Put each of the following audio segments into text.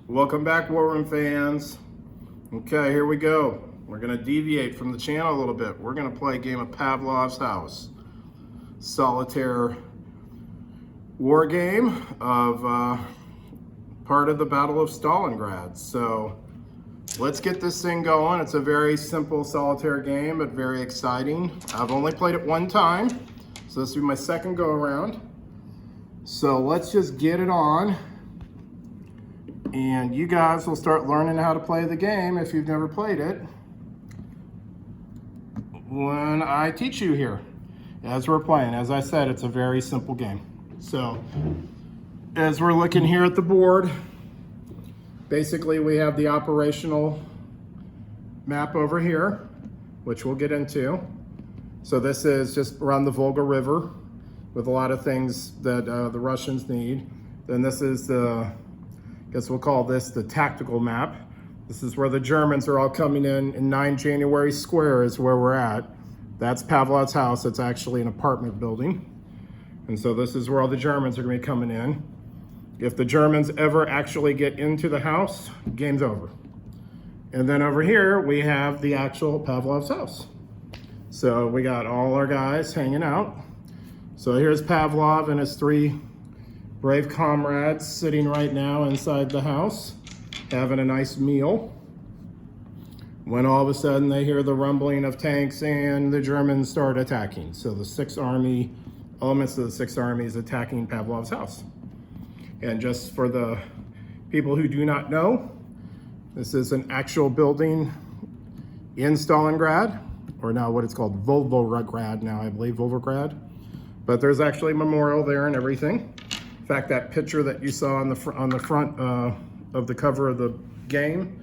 Welcome back, War Room fans. Okay, here we go. We're gonna deviate from the channel a little bit. We're gonna play a game of Pavlov's House. Solitaire war game of part of the Battle of Stalingrad. So let's get this thing going. It's a very simple solitaire game, but very exciting. I've only played it one time, so this will be my second go around. So let's just get it on. And you guys will start learning how to play the game if you've never played it when I teach you here as we're playing. As I said, it's a very simple game. So as we're looking here at the board, basically we have the operational map over here, which we'll get into. So this is just around the Volga River with a lot of things that the Russians need. Then this is the, I guess we'll call this the tactical map. This is where the Germans are all coming in 9 January Square is where we're at. That's Pavlov's house. It's actually an apartment building. And so this is where all the Germans are gonna be coming in. If the Germans ever actually get into the house, game's over. And then over here, we have the actual Pavlov's house. So we got all our guys hanging out. So here's Pavlov and his 3 brave comrades sitting right now inside the house, having a nice meal. When all of a sudden they hear the rumbling of tanks and the Germans start attacking. So the 6th Army, elements of the 6th Army is attacking Pavlov's house. And just for the people who do not know, this is an actual building in Stalingrad, or now what it's called Volgograd now, I believe, Volgograd. But there's actually a memorial there and everything. In fact, that picture that you saw on the front of the cover of the game,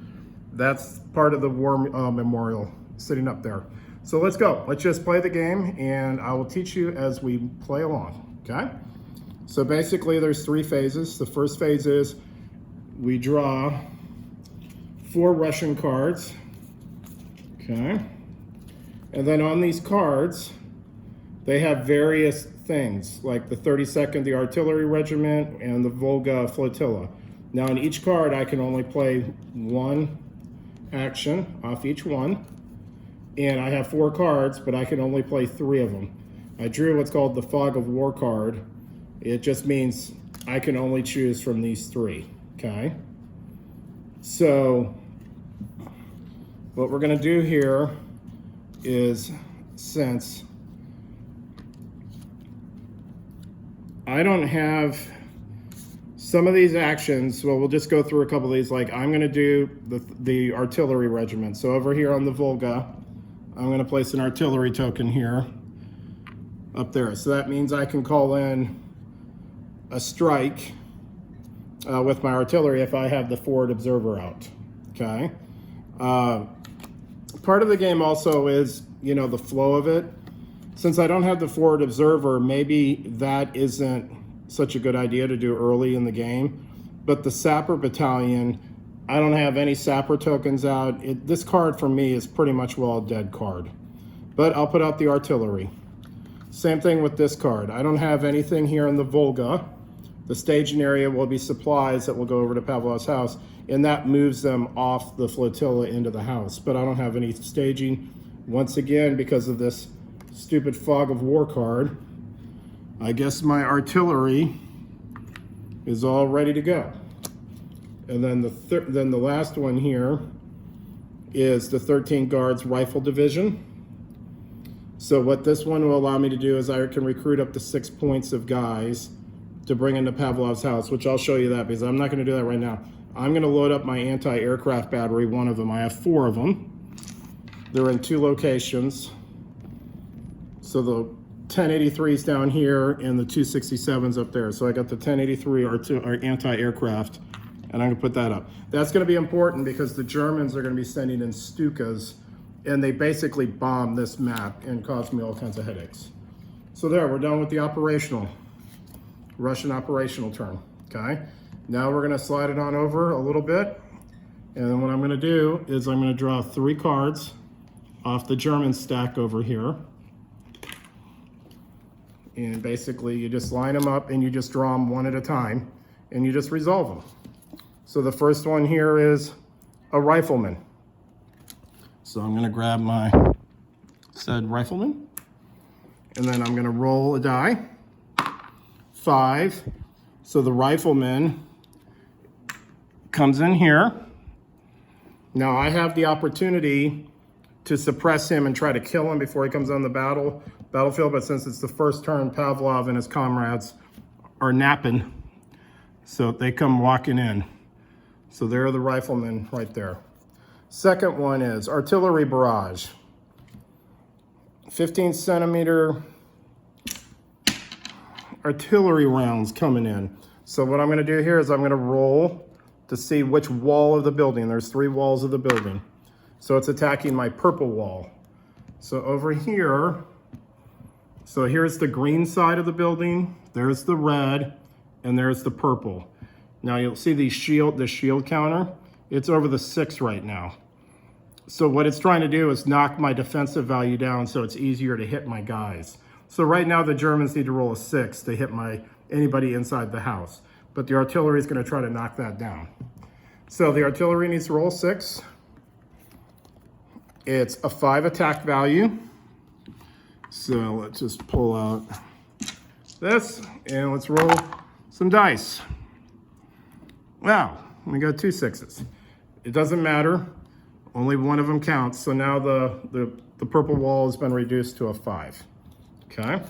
that's part of the war memorial sitting up there. So let's go. Let's just play the game, and I will teach you as we play along, okay? So basically, there's 3 phases. The first phase is we draw 4 Russian cards, okay? And then on these cards, they have various things, like the 32nd, the Artillery Regiment, and the Volga Flotilla. Now on each card, I can only play 1 action off each one. And I have 4 cards, but I can only play 3 of them. I drew what's called the Fog of War card. It just means I can only choose from these 3, okay? So what we're gonna do here is, since I don't have some of these actions, well, we'll just go through a couple of these. Like I'm gonna do the artillery regiment. So over here on the Volga, I'm gonna place an artillery token here, up there. So that means I can call in a strike with my artillery if I have the forward observer out, okay? Part of the game also is, you know, the flow of it. Since I don't have the forward observer, maybe that isn't such a good idea to do early in the game. But the Sapper battalion, I don't have any Sapper tokens out. This card for me is pretty much, well, a dead card. But I'll put out the artillery. Same thing with this card. I don't have anything here in the Volga. The staging area will be supplies that will go over to Pavlov's house, and that moves them off the flotilla into the house. But I don't have any staging, once again, because of this stupid Fog of War card. I guess my artillery is all ready to go. And then the last one here is the 13 Guards Rifle Division. So what this one will allow me to do is I can recruit up to 6 points of guys to bring into Pavlov's house, which I'll show you that because I'm not gonna do that right now. I'm gonna load up my anti-aircraft battery, one of them. I have 4 of them. They're in 2 locations. So the 1083's down here and the 267's up there. So I got the 1083 or anti-aircraft, and I'm gonna put that up. That's gonna be important because the Germans are gonna be sending in Stukas, and they basically bomb this map and cause me all kinds of headaches. So there, we're done with the Russian operational turn, okay? Now we're gonna slide it on over a little bit, and then what I'm gonna do is I'm gonna draw 3 cards off the German stack over here. And basically you just line them up and you just draw them one at a time and you just resolve them. So the first one here is a rifleman. So I'm gonna grab my said rifleman, and then I'm gonna roll a die. 5. So the rifleman comes in here. Now I have the opportunity to suppress him and try to kill him before he comes on the battlefield, but since it's the first turn, Pavlov and his comrades are napping, so they come walking in. So they're the riflemen right there. Second one is artillery barrage. 15 centimeter artillery rounds coming in. So what I'm gonna do here is I'm gonna roll to see which wall of the building. There's 3 walls of the building. So it's attacking my purple wall. So over here, so here's the green side of the building, there's the red, and there's the purple. Now you'll see the shield counter, it's over the 6 right now. So what it's trying to do is knock my defensive value down so it's easier to hit my guys. So right now the Germans need to roll a 6 to hit anybody inside the house. But the artillery is gonna try to knock that down. So the artillery needs to roll 6. It's a 5 attack value. So let's just pull out this and let's roll some dice. Wow, we got 2 6s. It doesn't matter, only one of them counts. So now the purple wall has been reduced to a 5. Okay.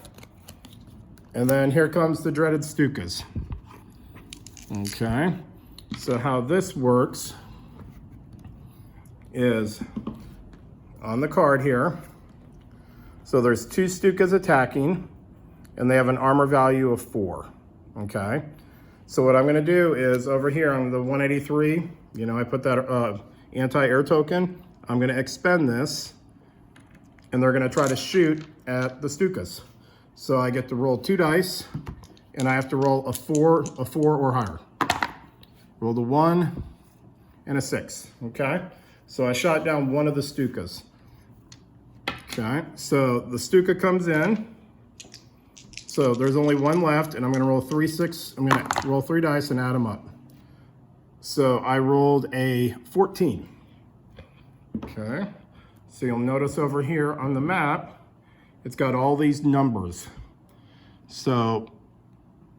And then here comes the dreaded Stukas. Okay. So how this works is on the card here. So there's 2 Stukas attacking, and they have an armor value of 4. Okay. So what I'm going to do is over here on the 183, you know, I put that anti-air token. I'm going to expend this, and they're going to try to shoot at the Stukas. So I get to roll 2 dice, and I have to roll a 4 or higher. Roll the 1 and a 6. Okay. So I shot down one of the Stukas. Okay. So the Stuka comes in. So there's only 1 left, and I'm going to roll 3 6. I'm going to roll 3 dice and add them up. So I rolled a 14. Okay. So you'll notice over here on the map, it's got all these numbers. So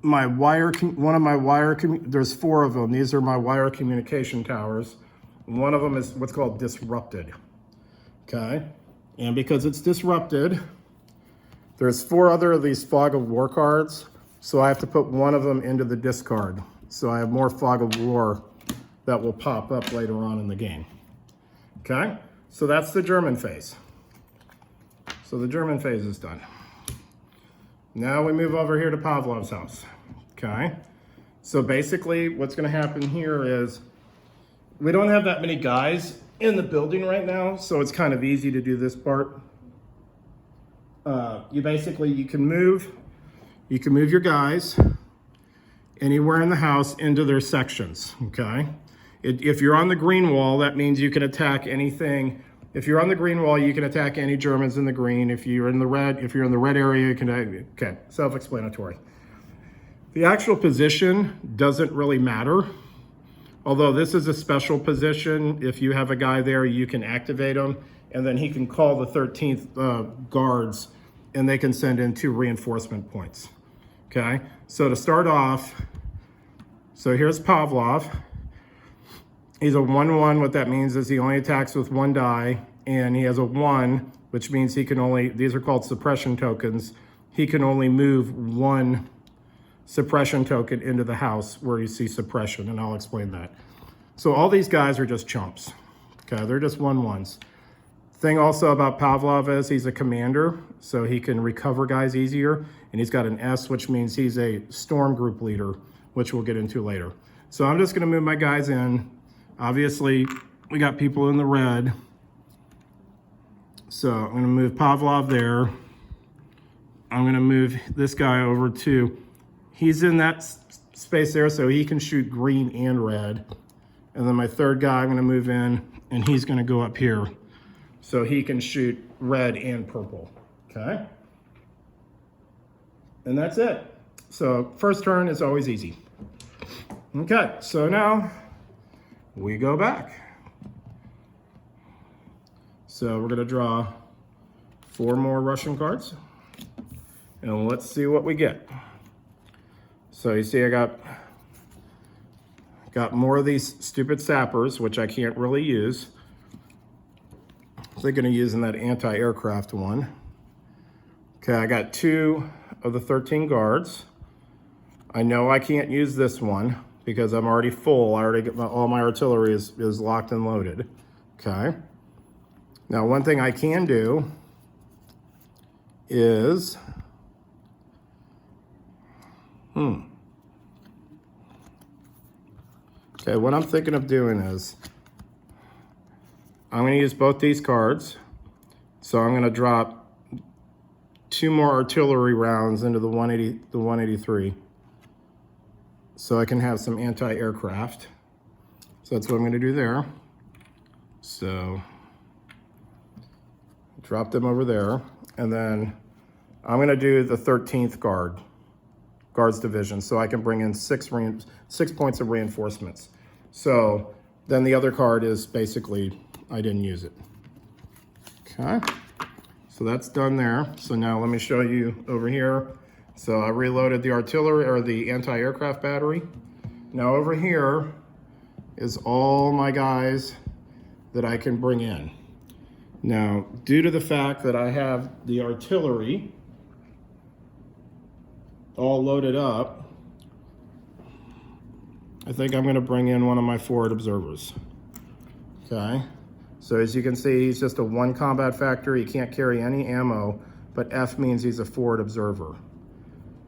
my there's 4 of them. These are my wire communication towers. One of them is what's called disrupted. Okay. And because it's disrupted, there's 4 other of these fog of war cards. So I have to put one of them into the discard. So I have more fog of war that will pop up later on in the game. Okay. So that's the German phase. So the German phase is done. Now we move over here to Pavlov's house. Okay. So basically what's going to happen here is we don't have that many guys in the building right now, so it's kind of easy to do this part. You can move your guys anywhere in the house into their sections. Okay. If you're on the green wall, that means you can attack anything. If you're on the green wall, you can attack any Germans in the green. If you're in the red area, you can, okay, self-explanatory. The actual position doesn't really matter. Although this is a special position, if you have a guy there, you can activate him, and then he can call the 13th guards, and they can send in 2 reinforcement points. Okay, so to start off, so here's Pavlov. He's a 1/1. What that means is he only attacks with 1 die, and he has a 1, which means he can only, these are called suppression tokens. He can only move 1 suppression token into the house where you see suppression, and I'll explain that. So all these guys are just chumps. Okay, they're just 1/1s. Thing also about Pavlov is he's a commander, so he can recover guys easier, and he's got an S, which means he's a storm group leader, which we'll get into later. So I'm just going to move my guys in. Obviously, we got people in the red. So I'm going to move Pavlov there. I'm going to move this guy over to, he's in that space there, so he can shoot green and red. And then my third guy, I'm going to move in, and he's going to go up here, so he can shoot red and purple. Okay? And that's it. So first turn is always easy. Okay, so now we go back. So we're gonna draw 4 more Russian cards, and let's see what we get. So you see I got more of these stupid sappers, which I can't really use. They're gonna use in that anti-aircraft one. Okay, I got 2 of the 13 guards. I know I can't use this one because I'm already full. I already get all my artillery is locked and loaded. Okay. Now, one thing I can do is, okay, what I'm thinking of doing is, I'm gonna use both these cards. So I'm gonna drop 2 more artillery rounds into the 183. So I can have some anti-aircraft. So that's what I'm gonna do there. So, drop them over there. And then I'm gonna do the 13th Guards Division, so I can bring in 6 points of reinforcements. So then the other card is basically, I didn't use it. Okay, so that's done there. So now let me show you over here. So I reloaded the artillery, or the anti-aircraft battery. Now over here is all my guys that I can bring in. Now, due to the fact that I have the artillery all loaded up, I think I'm gonna bring in one of my forward observers. Okay, so as you can see, he's just a 1 combat factor. He can't carry any ammo, but F means he's a forward observer.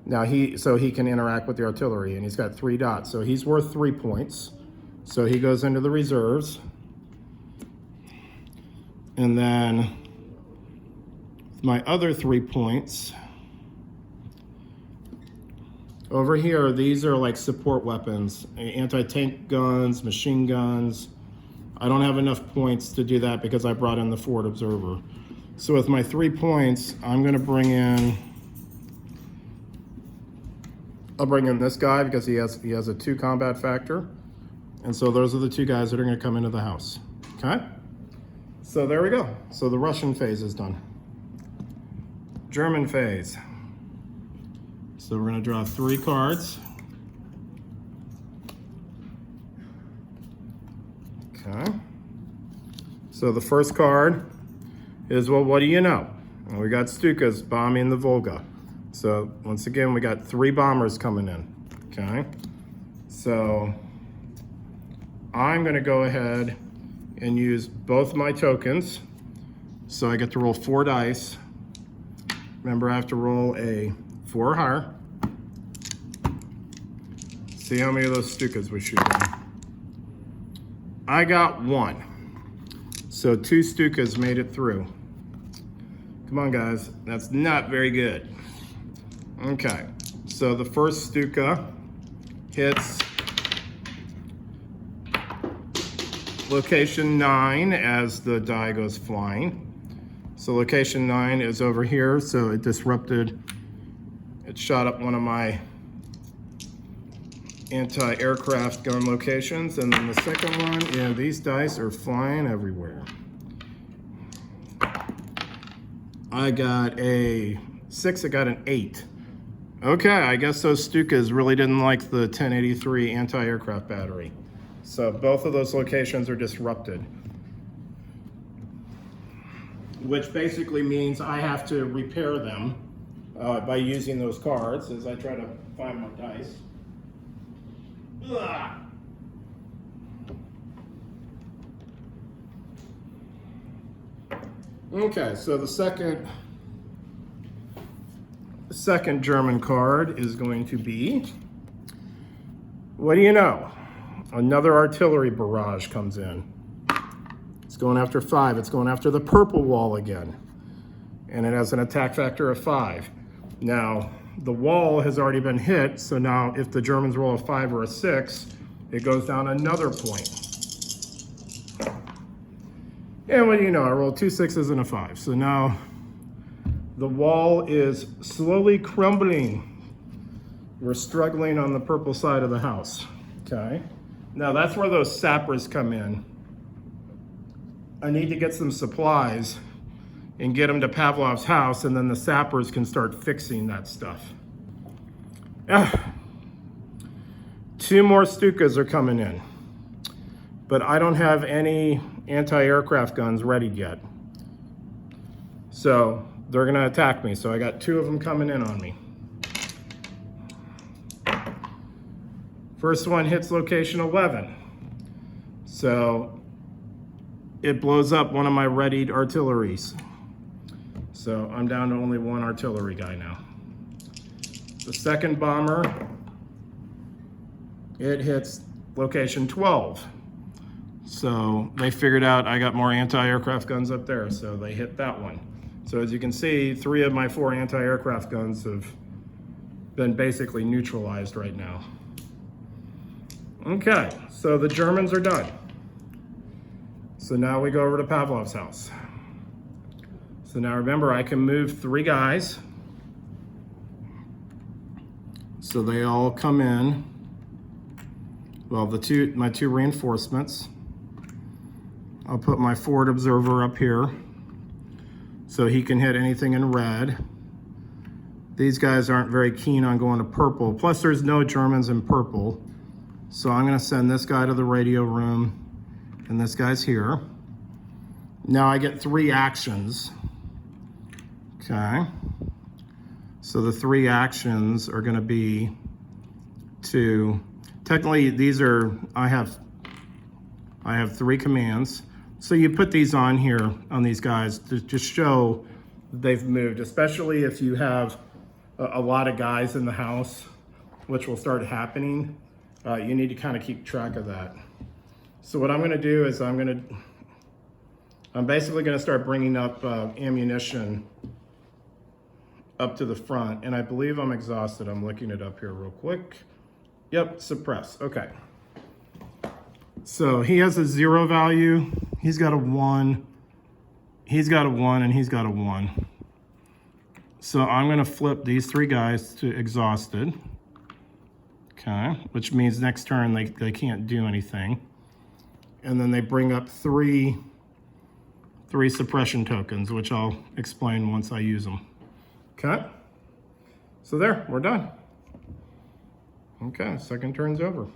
Now so he can interact with the artillery, and he's got 3 dots, so he's worth 3 points. So he goes into the reserves. And then my other 3 points over here, these are like support weapons, anti-tank guns, machine guns. I don't have enough points to do that because I brought in the forward observer. So with my 3 points, I'm gonna bring in, I'll bring in this guy because he has a 2 combat factor. And so those are the 2 guys that are gonna come into the house, okay? So there we go. So the Russian phase is done. German phase. So we're gonna draw 3 cards. Okay. So the first card is, well, what do you know? And we got Stukas bombing the Volga. So once again, we got 3 bombers coming in, okay? So I'm gonna go ahead and use both my tokens. So I get to roll 4 dice. Remember, I have to roll a 4 or higher. See how many of those Stukas we shoot down. I got 1. So 2 Stukas made it through. Come on, guys, that's not very good. Okay, so the first Stuka hits location 9 as the die goes flying. So location 9 is over here, so it disrupted, it shot up one of my anti-aircraft gun locations. And then the second one, yeah, these dice are flying everywhere. I got a 6, I got an 8. Okay, I guess those Stukas really didn't like the 1083 anti-aircraft battery. So both of those locations are disrupted, which basically means I have to repair them by using those cards as I try to find my dice. Ugh. Okay, so the second German card is going to be, what do you know? Another artillery barrage comes in. It's going after 5. It's going after the purple wall again. And it has an attack factor of 5. Now, the wall has already been hit, so now if the Germans roll a 5 or a 6, it goes down another point. And what do you know? I rolled 2 6s and a 5. So now the wall is slowly crumbling. We're struggling on the purple side of the house, okay? Now that's where those sappers come in. I need to get some supplies and get them to Pavlov's house, and then the sappers can start fixing that stuff. Two more Stukas are coming in, but I don't have any anti-aircraft guns ready yet. So they're gonna attack me. So I got two of them coming in on me. First one hits location 11. So it blows up one of my readied artilleries. So I'm down to only one artillery guy now. The second bomber, it hits location 12. So they figured out I got more anti-aircraft guns up there, so they hit that one. So as you can see, 3 of my 4 anti-aircraft guns have been basically neutralized right now. Okay, so the Germans are done. So now we go over to Pavlov's house. So now remember, I can move 3 guys. So they all come in. Well, my two reinforcements. I'll put my forward observer up here so he can hit anything in red. These guys aren't very keen on going to purple. Plus there's no Germans in purple. So I'm gonna send this guy to the radio room and this guy's here. Now I get 3 actions. Okay. So the 3 actions are gonna be to, technically these are, I have 3 commands. So you put these on here on these guys to just show they've moved, especially if you have a lot of guys in the house, which will start happening. You need to kind of keep track of that. So what I'm gonna do is I'm basically gonna start bringing up ammunition up to the front, and I believe I'm exhausted. I'm looking it up here real quick. Yep, suppress, okay. So he has a 0 value, he's got a 1, he's got a 1, and he's got a 1. So I'm gonna flip these 3 guys to exhausted. Okay, which means next turn they can't do anything. And then they bring up three suppression tokens, which I'll explain once I use them. Okay, so there, we're done. Okay, second turn's over.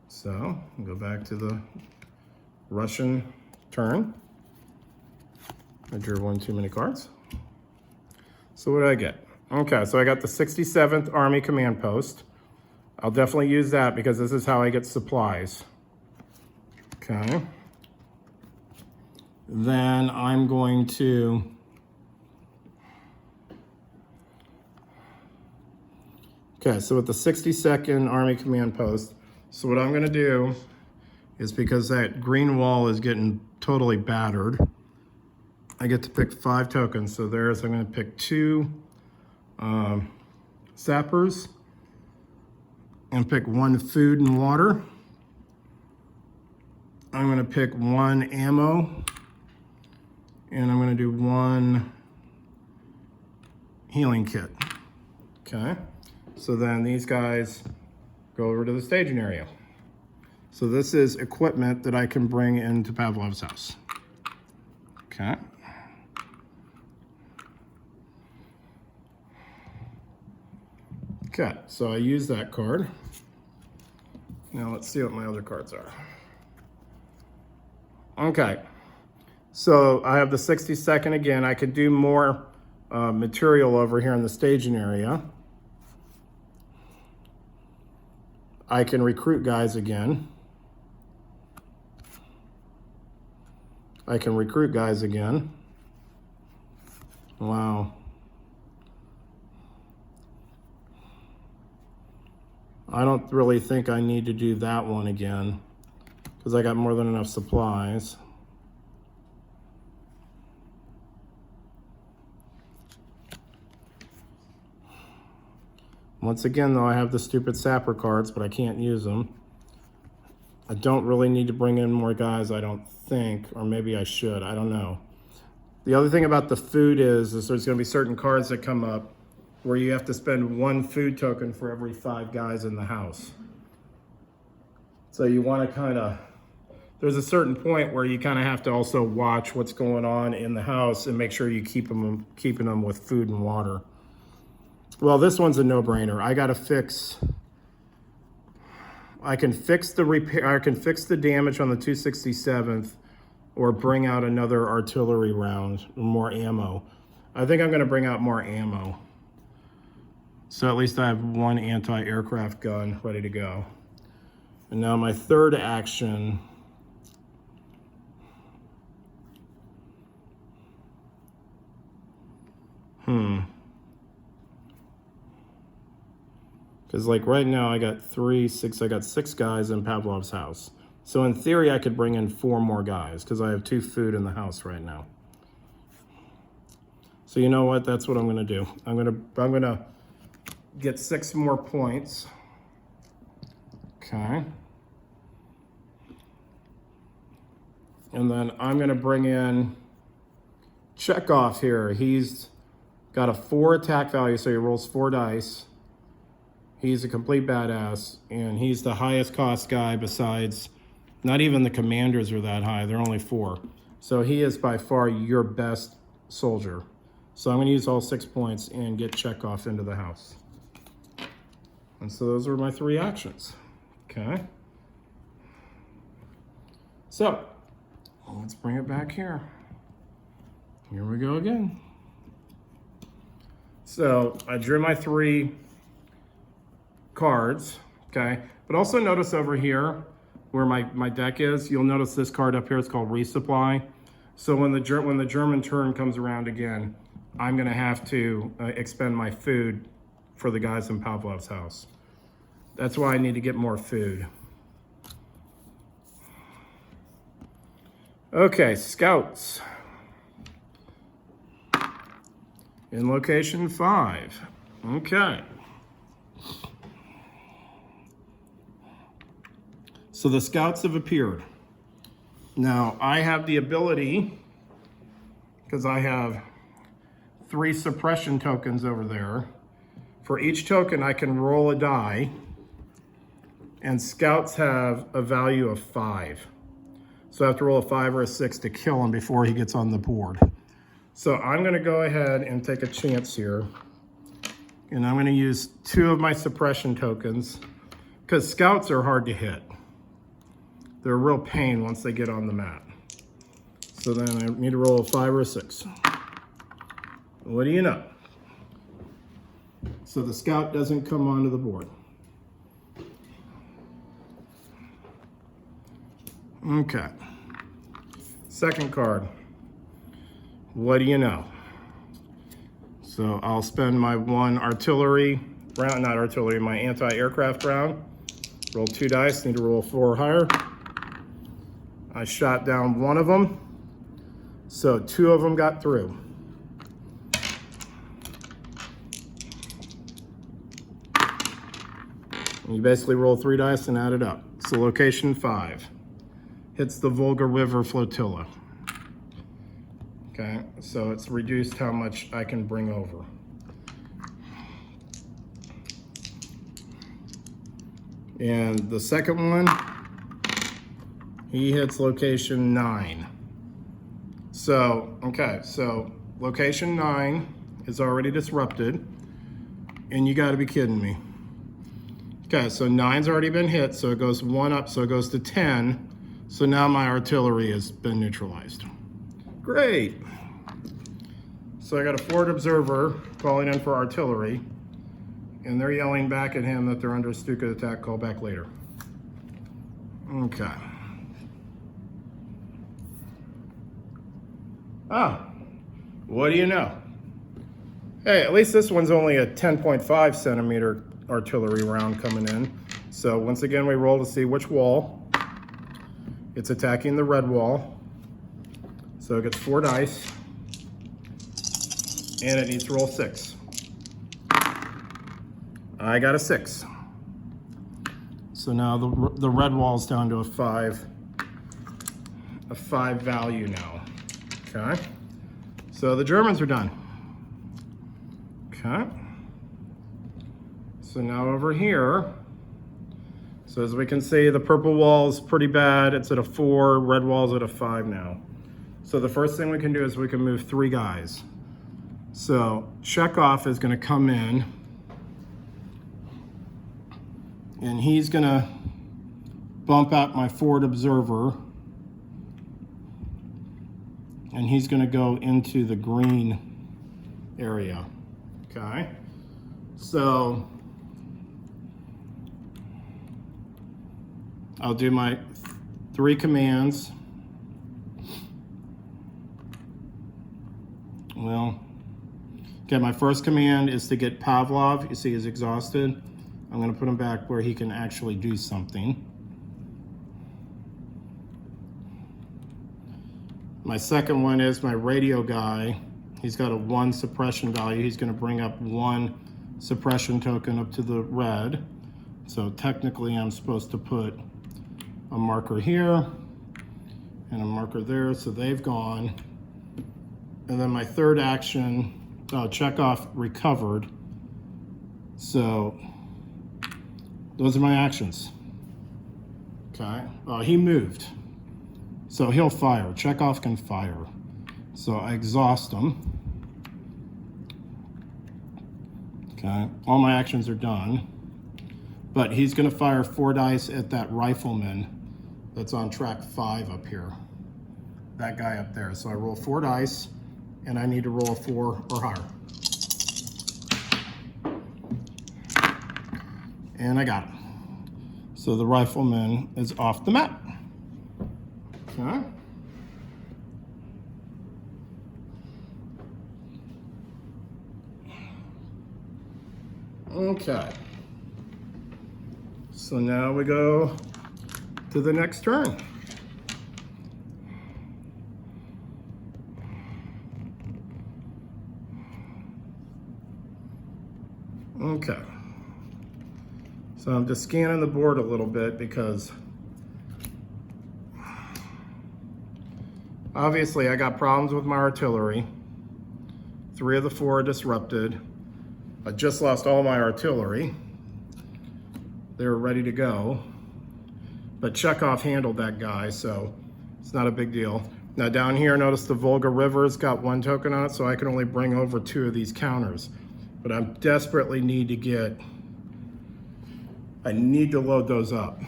So, go back to the Russian turn. I drew 1 too many cards. So what did I get? Okay, so I got the 67th Army Command Post. I'll definitely use that because this is how I get supplies. Okay. Then I'm going to okay, so with the 62nd Army Command Post, so what I'm gonna do is, because that green wall is getting totally battered, I get to pick 5 tokens. So there's, I'm gonna pick 2 sappers and pick 1 food and water. I'm gonna pick 1 ammo, and I'm gonna do 1 healing kit. Okay, so then these guys go over to the staging area. So this is equipment that I can bring into Pavlov's house. Okay. Okay, so I use that card. Now let's see what my other cards are. Okay, so I have the 62nd again. I could do more material over here in the staging area. I can recruit guys again. I can recruit guys again. Wow. I don't really think I need to do that one again because I got more than enough supplies. Once again, though, I have the stupid Sapper cards, but I can't use them. I don't really need to bring in more guys, I don't think, or maybe I should, I don't know. The other thing about the food is there's gonna be certain cards that come up where you have to spend 1 food token for every 5 guys in the house. So you want to kind of, there's a certain point where you kind of have to also watch what's going on in the house and make sure you keeping them with food and water. Well, this one's a no-brainer. I got to fix, I can fix the repair, I can fix the damage on the 267th or bring out another artillery round, more ammo. I think I'm going to bring out more ammo. So at least I have one anti-aircraft gun ready to go. And now my third action, because like right now I got 6 guys in Pavlov's house. So in theory I could bring in 4 more guys because I have 2 food in the house right now. So you know what, that's what I'm gonna do. I'm gonna get 6 more points. Okay. And then I'm gonna bring in Chekhov here. He's got a 4 attack value, so he rolls 4 dice. He's a complete badass, and he's the highest cost guy besides, not even the commanders are that high, they're only 4. So he is by far your best soldier. So I'm gonna use all 6 points and get Chekhov into the house. And so those are my 3 actions, okay? So, let's bring it back here. Here we go again. So I drew my 3 cards, okay? But also notice over here where my deck is, you'll notice this card up here is called resupply. So when the German turn comes around again, I'm gonna have to expend my food for the guys in Pavlov's house. That's why I need to get more food. Okay, scouts. In location 5, okay. So the scouts have appeared. Now I have the ability, because I have 3 suppression tokens over there. For each token I can roll a die, and scouts have a value of 5. So I have to roll a 5 or a 6 to kill him before he gets on the board. So I'm gonna go ahead and take a chance here. And I'm gonna use 2 of my suppression tokens, because scouts are hard to hit. They're a real pain once they get on the map. So then I need to roll a 5 or a 6. What do you know? So the scout doesn't come onto the board. Okay. Second card. What do you know? So I'll spend my 1 artillery round, not artillery, my anti-aircraft round. Roll 2 dice, need to roll 4 or higher. I shot down 1 of them, so 2 of them got through. And you basically roll 3 dice and add it up. So location 5 hits the Volga River Flotilla. Okay, so it's reduced how much I can bring over. And the second one, he hits location 9. So, okay, so location 9 is already disrupted, and you gotta be kidding me. Okay, so 9's already been hit, so it goes 1 up, so it goes to 10. So now my artillery has been neutralized. Great. So I got a forward observer calling in for artillery, and they're yelling back at him that they're under a Stuka attack, call back later. Okay. Ah, what do you know? Hey, at least this one's only a 10.5 centimeter artillery round coming in. So once again, we roll to see which wall. It's attacking the red wall. So it gets 4 dice, and it needs to roll 6. I got a 6. So now the red wall's down to a 5 value now. Okay. So the Germans are done. So now over here, so So as we can see, the purple wall is pretty bad. It's at a 4, red wall's at a 5 now. So the first thing we can do is we can move 3 guys. So Chekhov is gonna come in and he's gonna bump out my forward observer and he's gonna go into the green area, okay? So I'll do my 3 commands. Well, okay, my first command is to get Pavlov. You see he's exhausted. I'm gonna put him back where he can actually do something. My second one is my radio guy. He's got a 1 suppression value. He's gonna bring up 1 suppression token up to the red. So technically I'm supposed to put a marker here and a marker there, so they've gone. And then my third action, Chekhov recovered. So those are my actions. Okay, he moved. So he'll fire, Chekhov can fire. So I exhaust him. Okay, all my actions are done. But he's gonna fire 4 dice at that rifleman that's on track 5 up here. That guy up there. So I roll 4 dice and I need to roll a 4 or higher. And I got him. So the rifleman is off the map. Okay. Okay. So now we go to the next turn. Okay. So I'm just scanning the board a little bit because obviously I got problems with my artillery. 3 of the 4 are disrupted. I just lost all my artillery. They were ready to go. But Chekhov handled that guy, so it's not a big deal. Now down here, notice the Volga River's got 1 token on it, so I can only bring over 2 of these counters. But I desperately need to load those up.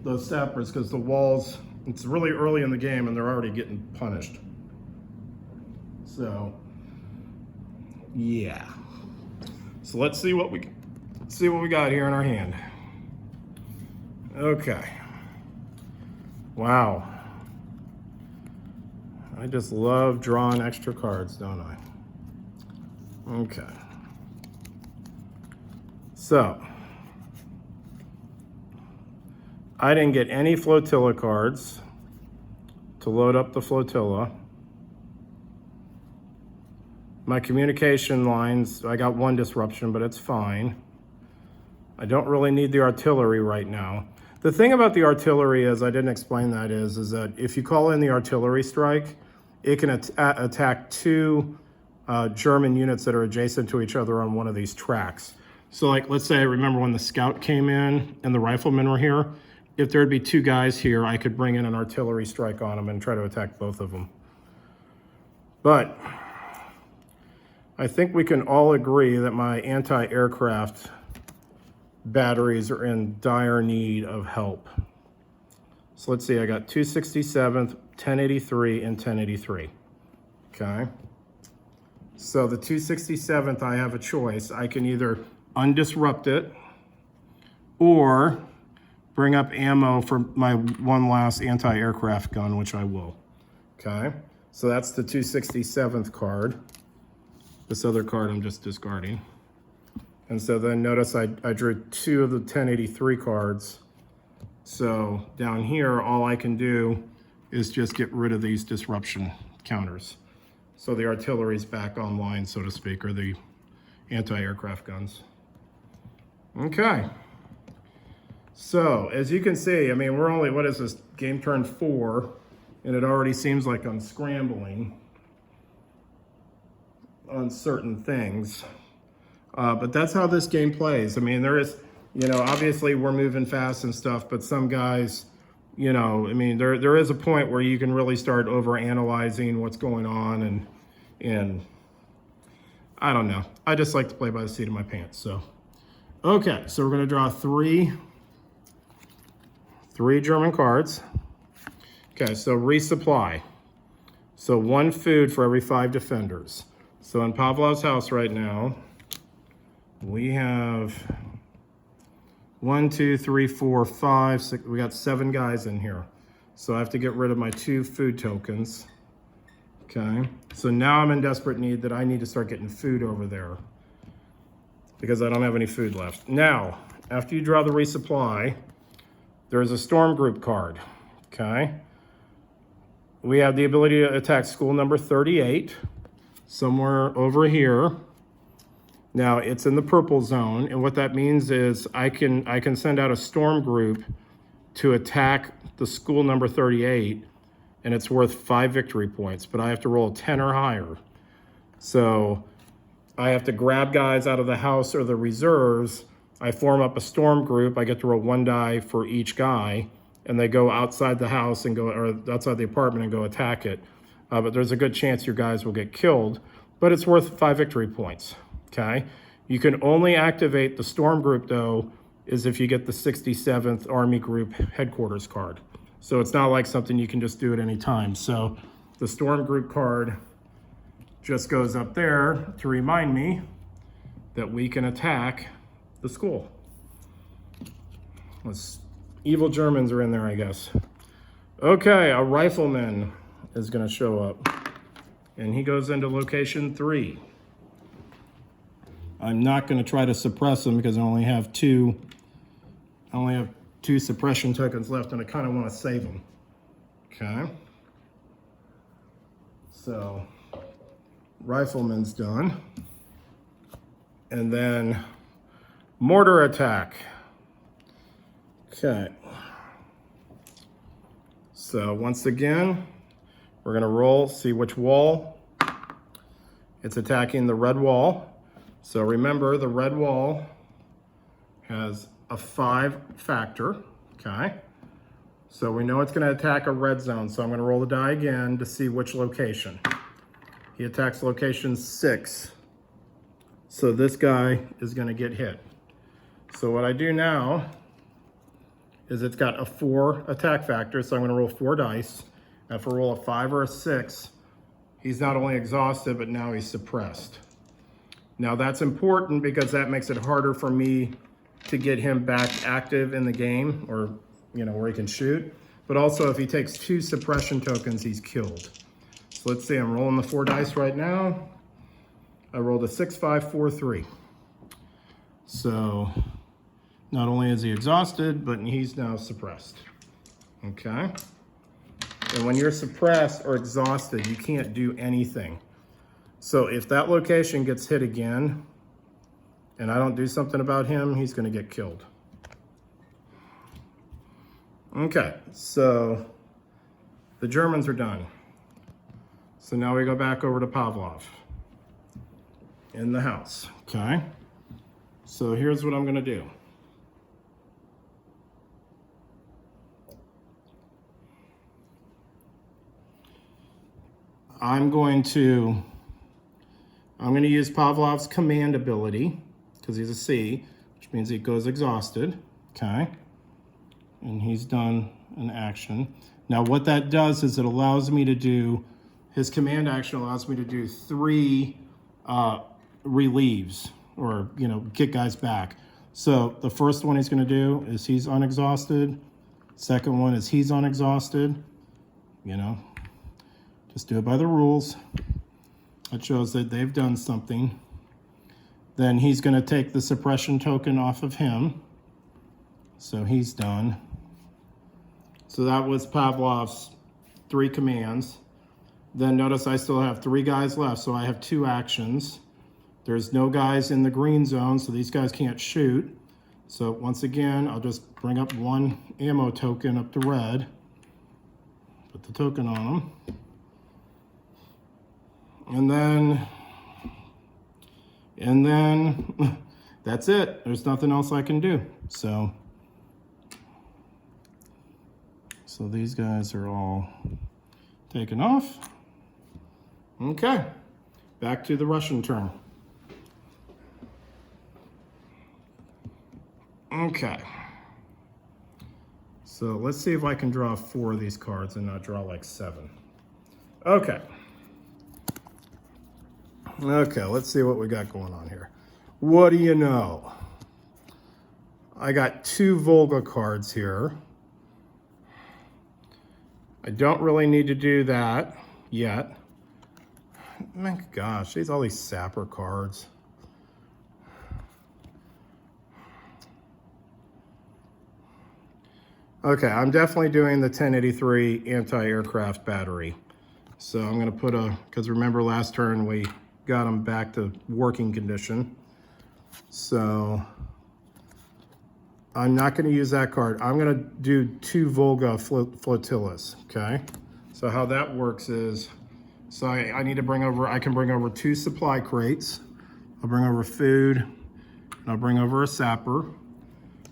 Those Sappers, because the walls, it's really early in the game and they're already getting punished. So, yeah. So let's see what we got here in our hand. Okay. Wow. I just love drawing extra cards, don't I? Okay. So, I didn't get any Flotilla cards to load up the Flotilla. My communication lines, I got 1 disruption, but it's fine. I don't really need the artillery right now. The thing about the artillery is, I didn't explain that, is that if you call in the artillery strike, it can attack 2 German units that are adjacent to each other on one of these tracks. So like, let's say, I remember when the scout came in and the riflemen were here, if there'd be 2 guys here, I could bring in an artillery strike on them and try to attack both of them. But I think we can all agree that my anti-aircraft batteries are in dire need of help. So let's see, I got 267th, 1083, and 1083. Okay. So the 267th, I have a choice. I can either undisrupt it or bring up ammo for my 1 last anti-aircraft gun, which I will. Okay. So that's the 267th card. This other card I'm just discarding. And so then notice I drew 2 of the 1083 cards. So down here, all I can do is just get rid of these disruption counters. So the artillery's back online, so to speak, or the anti-aircraft guns. Okay. So as you can see, I mean, we're only, what is this, game turn 4, and it already seems like I'm scrambling on certain things. But that's how this game plays. I mean, You know, obviously we're moving fast and stuff, but some guys, you know, I mean, there is a point where you can really start over analyzing what's going on, and I don't know. I just like to play by the seat of my pants. So, okay, so we're gonna draw three German cards. Okay, so resupply. So 1 food for every 5 defenders. So in Pavlov's house right now, we have 1, 2, 3, 4, 5, 6. We got 7 guys in here. So I have to get rid of my 2 food tokens. Okay, so now I'm in desperate need that I need to start getting food over there because I don't have any food left. Now, after you draw the resupply, there's a storm group card. Okay, we have the ability to attack school number 38, somewhere over here. Now it's in the purple zone, and what that means is I can send out a storm group to attack the school number 38, and it's worth 5 victory points, but I have to roll a 10 or higher. So I have to grab guys out of the house or the reserves. I form up a storm group. I get to roll 1 die for each guy, and they go outside the house and go, or outside the apartment and go attack it. But there's a good chance your guys will get killed, but it's worth 5 victory points. Okay, you can only activate the storm group though is if you get the 67th Army Group headquarters card. So it's not like something you can just do at any time. So the storm group card just goes up there to remind me that we can attack the school. Evil Germans are in there, I guess. Okay, a rifleman is gonna show up, and he goes into location 3. I'm not going to try to suppress them because I only have 2 suppression tokens left, and I kind of want to save them. Okay. So rifleman's done. And then mortar attack. Okay. So once again, we're going to roll, see which wall. It's attacking the red wall. So remember, the red wall has a 5 factor, okay? So we know it's gonna attack a red zone, so I'm gonna roll the die again to see which location. He attacks location 6. So this guy is gonna get hit. So what I do now is it's got a 4 attack factor, so I'm gonna roll 4 dice. If I roll a 5 or a 6, he's not only exhausted, but now he's suppressed. Now that's important because that makes it harder for me to get him back active in the game, or, you know, where he can shoot. But also if he takes 2 suppression tokens, he's killed. So let's see, I'm rolling the 4 dice right now. I rolled a 6, 5, 4, 3. So not only is he exhausted, but he's now suppressed. Okay. And when you're suppressed or exhausted, you can't do anything. So if that location gets hit again, and I don't do something about him, he's gonna get killed. Okay, so the Germans are done. So now we go back over to Pavlov in the house, okay? So here's what I'm gonna do. I'm going to use Pavlov's command ability, because he's a C, which means he goes exhausted, okay? And he's done an action. Now what that does is it allows me to do, his command action allows me to do 3 relieves, or, you know, get guys back. So the first one he's gonna do is he's unexhausted. Second one is he's unexhausted. You know, just do it by the rules. That shows that they've done something. Then he's going to take the suppression token off of him. So he's done. So that was Pavlov's 3 commands. Then notice I still have 3 guys left, so I have 2 actions. There's no guys in the green zone, so these guys can't shoot. So once again, I'll just bring up 1 ammo token up to red. Put the token on them. And then that's it. There's nothing else I can do. So these guys are all taken off. Okay, back to the Russian turn. Okay. So let's see if I can draw 4 of these cards and not draw like 7. Okay. Okay, let's see what we got going on here. What do you know? I got 2 Volga cards here. I don't really need to do that yet. My gosh, all these Sapper cards. Okay, I'm definitely doing the 1083 anti-aircraft battery. So I'm gonna put because remember last turn we got them back to working condition. So I'm not gonna use that card. I'm gonna do 2 Volga flotillas, okay? So how that works is, so I need to I can bring over 2 supply crates. I'll bring over food, and I'll bring over a Sapper.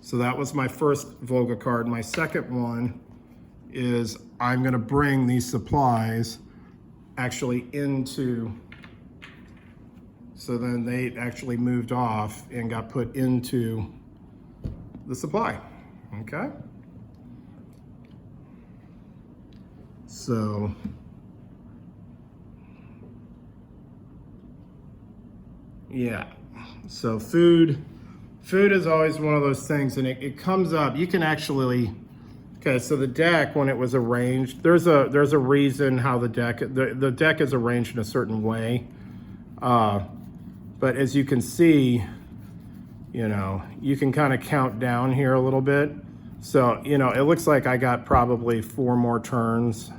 So that was my first Volga card. My second one is I'm gonna bring these supplies actually into, so then they actually moved off and got put into the supply, okay? So, yeah, so food is always one of those things, and it comes up, you can actually, okay, so the deck, when it was arranged, there's a reason how the deck is arranged in a certain way. But as you can see, you know, you can kind of count down here a little bit. So, you know, it looks like I got probably 4 more turns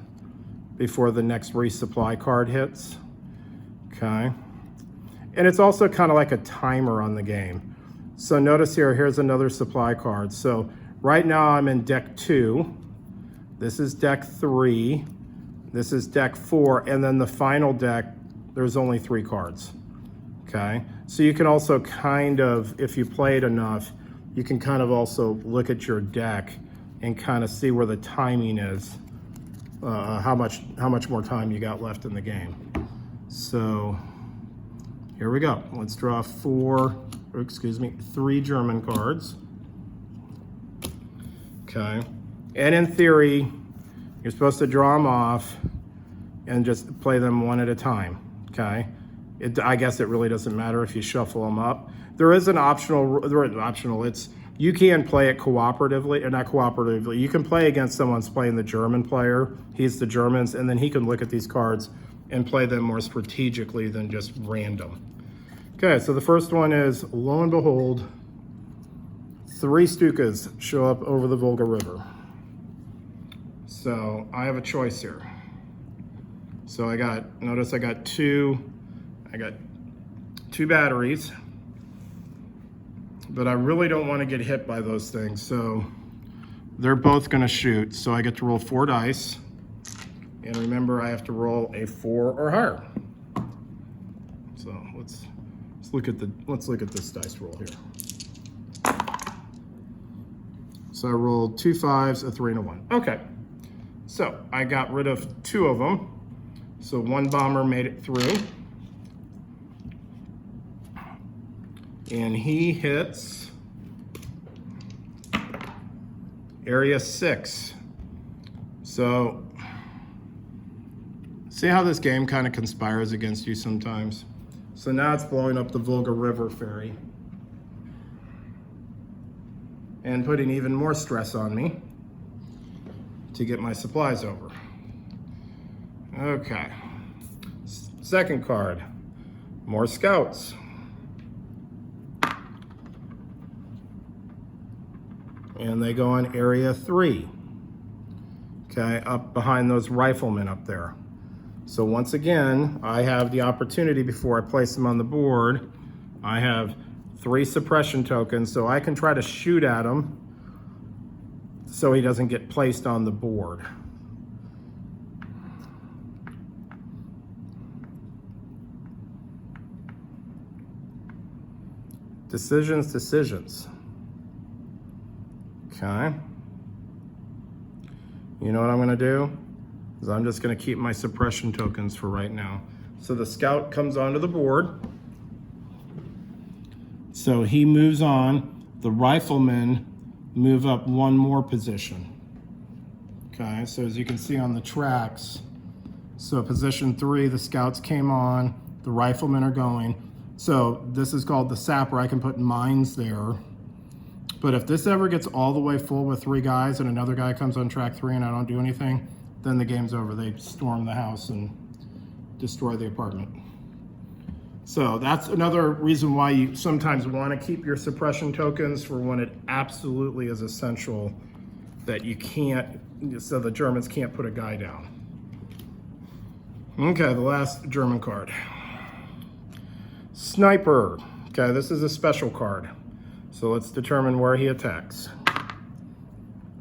before the next resupply card hits, okay? And it's also kind of like a timer on the game. So notice here's another supply card. So right now I'm in deck 2. This is deck 3. This is deck 4. And then the final deck, there's only 3 cards. Okay. So you can also kind of, if you played enough, you can kind of also look at your deck and kind of see where the timing is, how much more time you got left in the game. So here we go. Let's draw 3 German cards. Okay. And in theory, you're supposed to draw them off and just play them one at a time. Okay. I guess it really doesn't matter if you shuffle them up. There is an optional, you can play it cooperatively, or not cooperatively. You can play against someone's playing the German player. He's the Germans, and then he can look at these cards and play them more strategically than just random. Okay, so the first one is, lo and behold, 3 Stukas show up over the Volga River. So I have a choice here. So notice I got two batteries, but I really don't want to get hit by those things. So they're both gonna shoot. So I get to roll 4 dice. And remember, I have to roll a 4 or higher. So let's look at this dice roll here. So I rolled 2 5s, a 3, and a 1. Okay, so I got rid of 2 of them. So 1 bomber made it through. And he hits area 6. So see how this game kind of conspires against you sometimes? So now it's blowing up the Volga River ferry and putting even more stress on me to get my supplies over. Okay. Second card, more scouts. And they go on area 3. Okay, up behind those riflemen up there. So once again, I have the opportunity before I place them on the board. I have 3 suppression tokens, so I can try to shoot at him so he doesn't get placed on the board. Decisions. Okay. You know what I'm gonna do? Is I'm just gonna keep my suppression tokens for right now. So the scout comes onto the board. So he moves on. The riflemen move up one more position. Okay, so as you can see on the tracks, so position 3, the scouts came on, the riflemen are going. So this is called the Sapper. I can put mines there. But if this ever gets all the way full with 3 guys and another guy comes on track 3 and I don't do anything, then the game's over. They storm the house and destroy the apartment. So that's another reason why you sometimes want to keep your suppression tokens for when it absolutely is essential that you can't, so the Germans can't put a guy down. Okay, the last German card. Sniper. Okay, this is a special card. So let's determine where he attacks.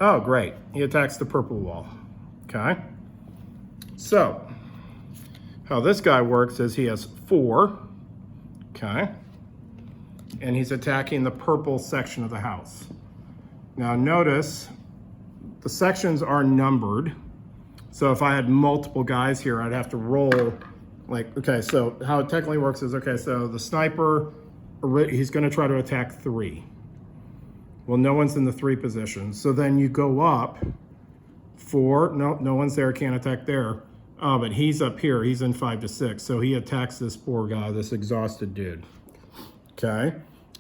Oh, great. He attacks the purple wall. Okay. So, how this guy works is he has 4. Okay. And he's attacking the purple section of the house. Now notice the sections are numbered. So if I had multiple guys here, I'd have to roll like, okay, so how it technically works is, okay, so the sniper, he's gonna try to attack 3. Well, no one's in the 3 position. So then you go up 4, no one's there, can't attack there. Oh, but he's up here, he's in 5 to 6. So he attacks this poor guy, this exhausted dude. Okay,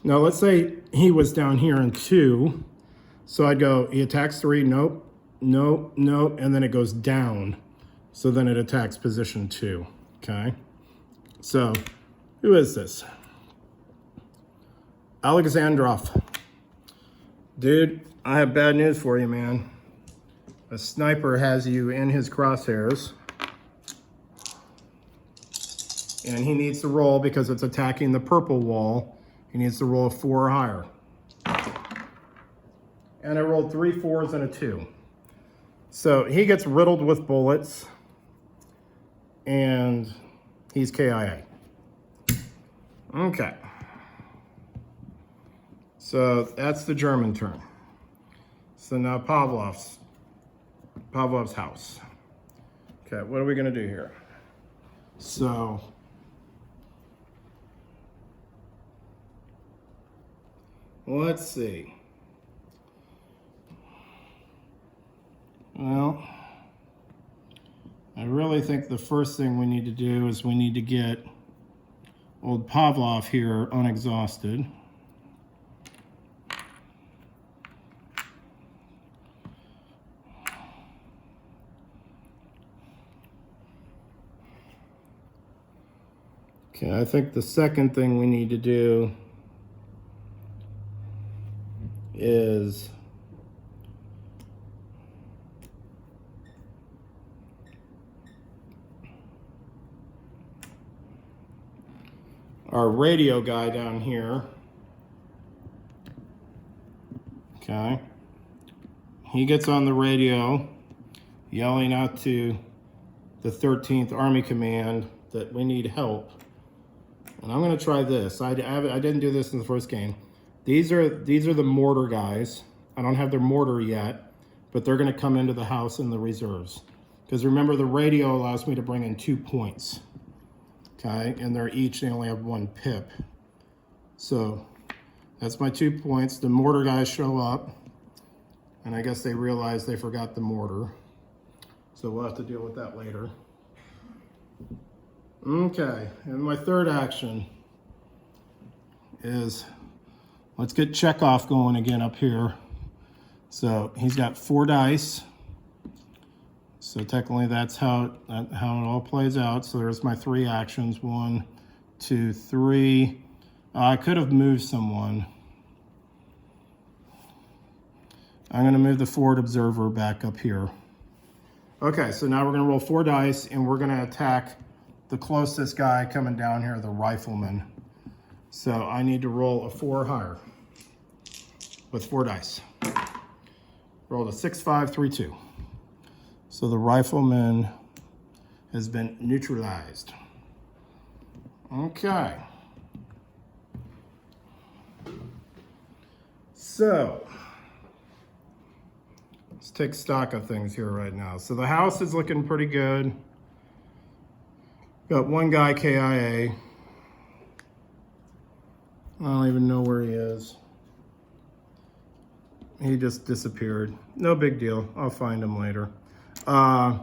now let's say he was down here in 2. So I'd go, he attacks 3, nope, nope, nope, and then it goes down. So then it attacks position 2, okay? So, who is this? Alexandrov. Dude, I have bad news for you, man. A sniper has you in his crosshairs. And he needs to roll because it's attacking the purple wall. He needs to roll a 4 or higher. And I rolled 3 4s and a 2. So he gets riddled with bullets and he's KIA. Okay. So that's the German turn. So now Pavlov's house. Okay, what are we gonna do here? So let's see. Well, I really think the first thing we need to do is we need to get old Pavlov here unexhausted. Okay, I think the second thing we need to do is our radio guy down here. Okay. He gets on the radio yelling out to the 13th Army Command that we need help. And I'm going to try this. I didn't do this in the first game. These are the mortar guys. I don't have their mortar yet, but they're going to come into the house in the reserves. Because remember, the radio allows me to bring in 2 points. Okay, and they only have 1 pip. So that's my 2 points. The mortar guys show up, and I guess they realize they forgot the mortar. So we'll have to deal with that later. Okay, and my third action is, let's get Chekhov going again up here. So he's got 4 dice. So technically that's how it all plays out. So there's my 3 actions, 1, 2, 3. I could have moved someone. I'm gonna move the forward observer back up here. Okay, so now we're gonna roll 4 dice and we're gonna attack the closest guy coming down here, the rifleman. So I need to roll a 4 or higher with 4 dice. Rolled a 6, 5, 3, 2. So the rifleman has been neutralized. Okay. So, let's take stock of things here right now. So the house is looking pretty good. Got one guy KIA. I don't even know where he is. He just disappeared. No big deal. I'll find him later. So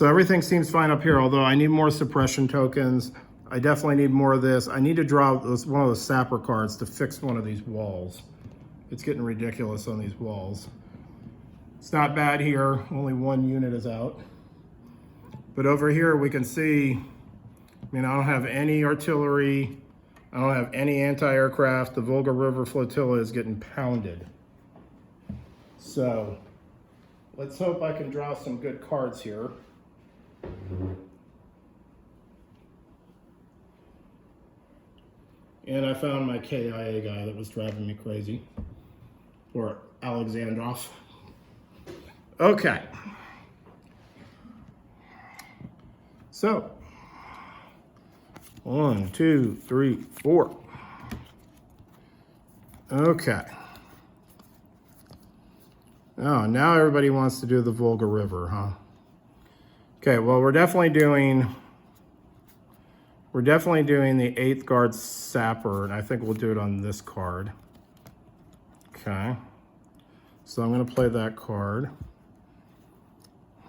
everything seems fine up here, although I need more suppression tokens. I definitely need more of this. I need to draw one of the Sapper cards to fix one of these walls. It's getting ridiculous on these walls. It's not bad here. Only one unit is out. But over here we can see, I mean, I don't have any artillery. I don't have any anti-aircraft. The Volga River Flotilla is getting pounded. So let's hope I can draw some good cards here. And I found my KIA guy that was driving me crazy. Or Alexandrov. Okay. So, 1, 2, 3, 4. Okay. Oh, now everybody wants to do the Volga River, huh? Okay, well, we're definitely doing the 8th Guard Sapper, and I think we'll do it on this card. Okay. So I'm going to play that card.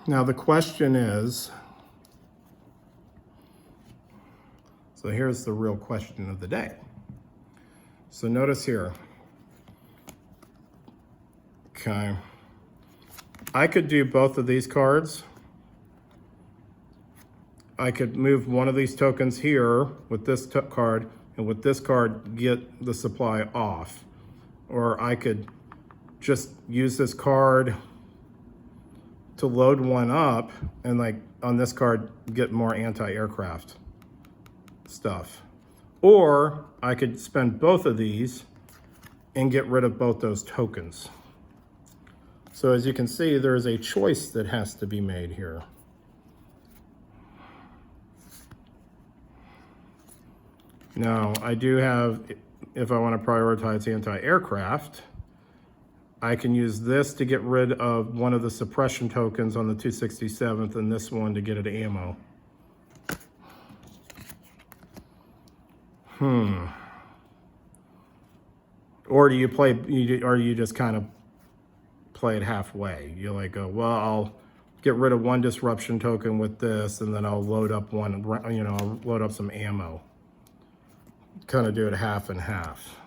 Now the question is, so here's the real question of the day. So notice here. Okay. I could do both of these cards. I could move one of these tokens here with this card, and with this card get the supply off. Or I could just use this card to load one up and, like, on this card get more anti-aircraft stuff. Or I could spend both of these and get rid of both those tokens. So as you can see, there is a choice that has to be made here. Now, I do have, if I want to prioritize anti-aircraft, I can use this to get rid of one of the suppression tokens on the 267th and this one to get it ammo. Or do you play, or you just kind of play it halfway? You're like, oh, well, I'll get rid of one disruption token with this, and then I'll load up one, you know, I'll load up some ammo. Kind of do it half and half.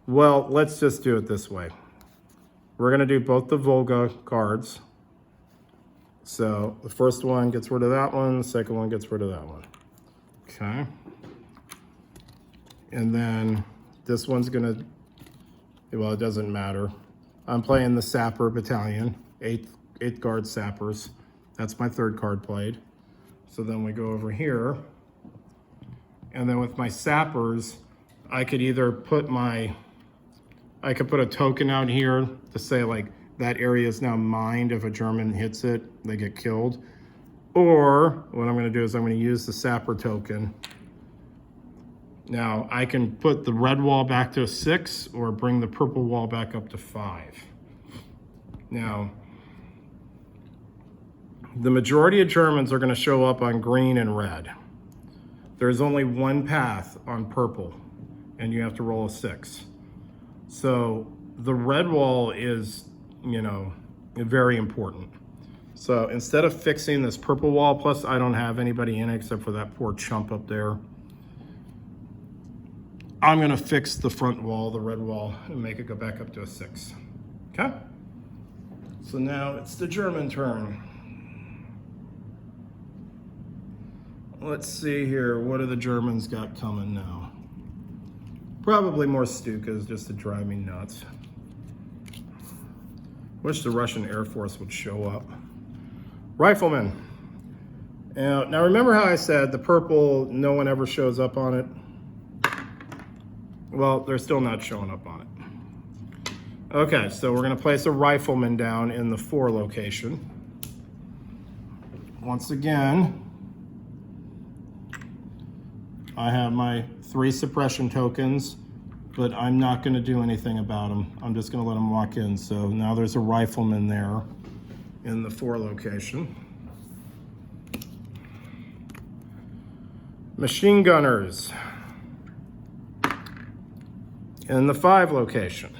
Well, let's just do it this way. We're going to do both the Volga cards. So the first one gets rid of that one, the second one gets rid of that one. Okay. And then this one's going to, well, it doesn't matter. I'm playing the Sapper Battalion, 8th Guard Sappers. That's my 3rd card played. So then we go over here. And then with my Sappers, I could either put I could put a token out here to say, like, that area is now mined. If a German hits it, they get killed. Or what I'm going to do is I'm going to use the Sapper token. Now I can put the red wall back to a 6 or bring the purple wall back up to 5. Now, the majority of Germans are going to show up on green and red. There's only one path on purple, and you have to roll a 6. So the red wall is, you know, very important. So instead of fixing this purple wall, plus I don't have anybody in it except for that poor chump up there, I'm going to fix the front wall, the red wall, and make it go back up to a 6. Okay? So now it's the German turn. Let's see here. What do the Germans got coming now? Probably more Stukas just to drive me nuts. Wish the Russian Air Force would show up. Riflemen. Now remember how I said the purple, no one ever shows up on it? Well, they're still not showing up on it. Okay, so we're going to place a rifleman down in the 4 location. Once again, I have my 3 suppression tokens, but I'm not going to do anything about them. I'm just going to let them walk in. So now there's a rifleman there in the 4 location. Machine gunners in the 5 location.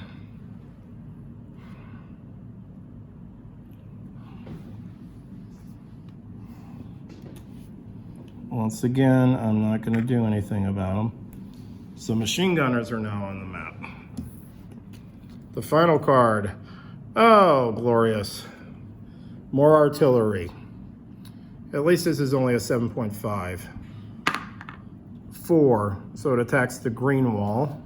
Once again, I'm not going to do anything about them. So machine gunners are now on the map. The final card. Oh, glorious. More artillery. At least this is only a 7.5. 4, so it attacks the green wall.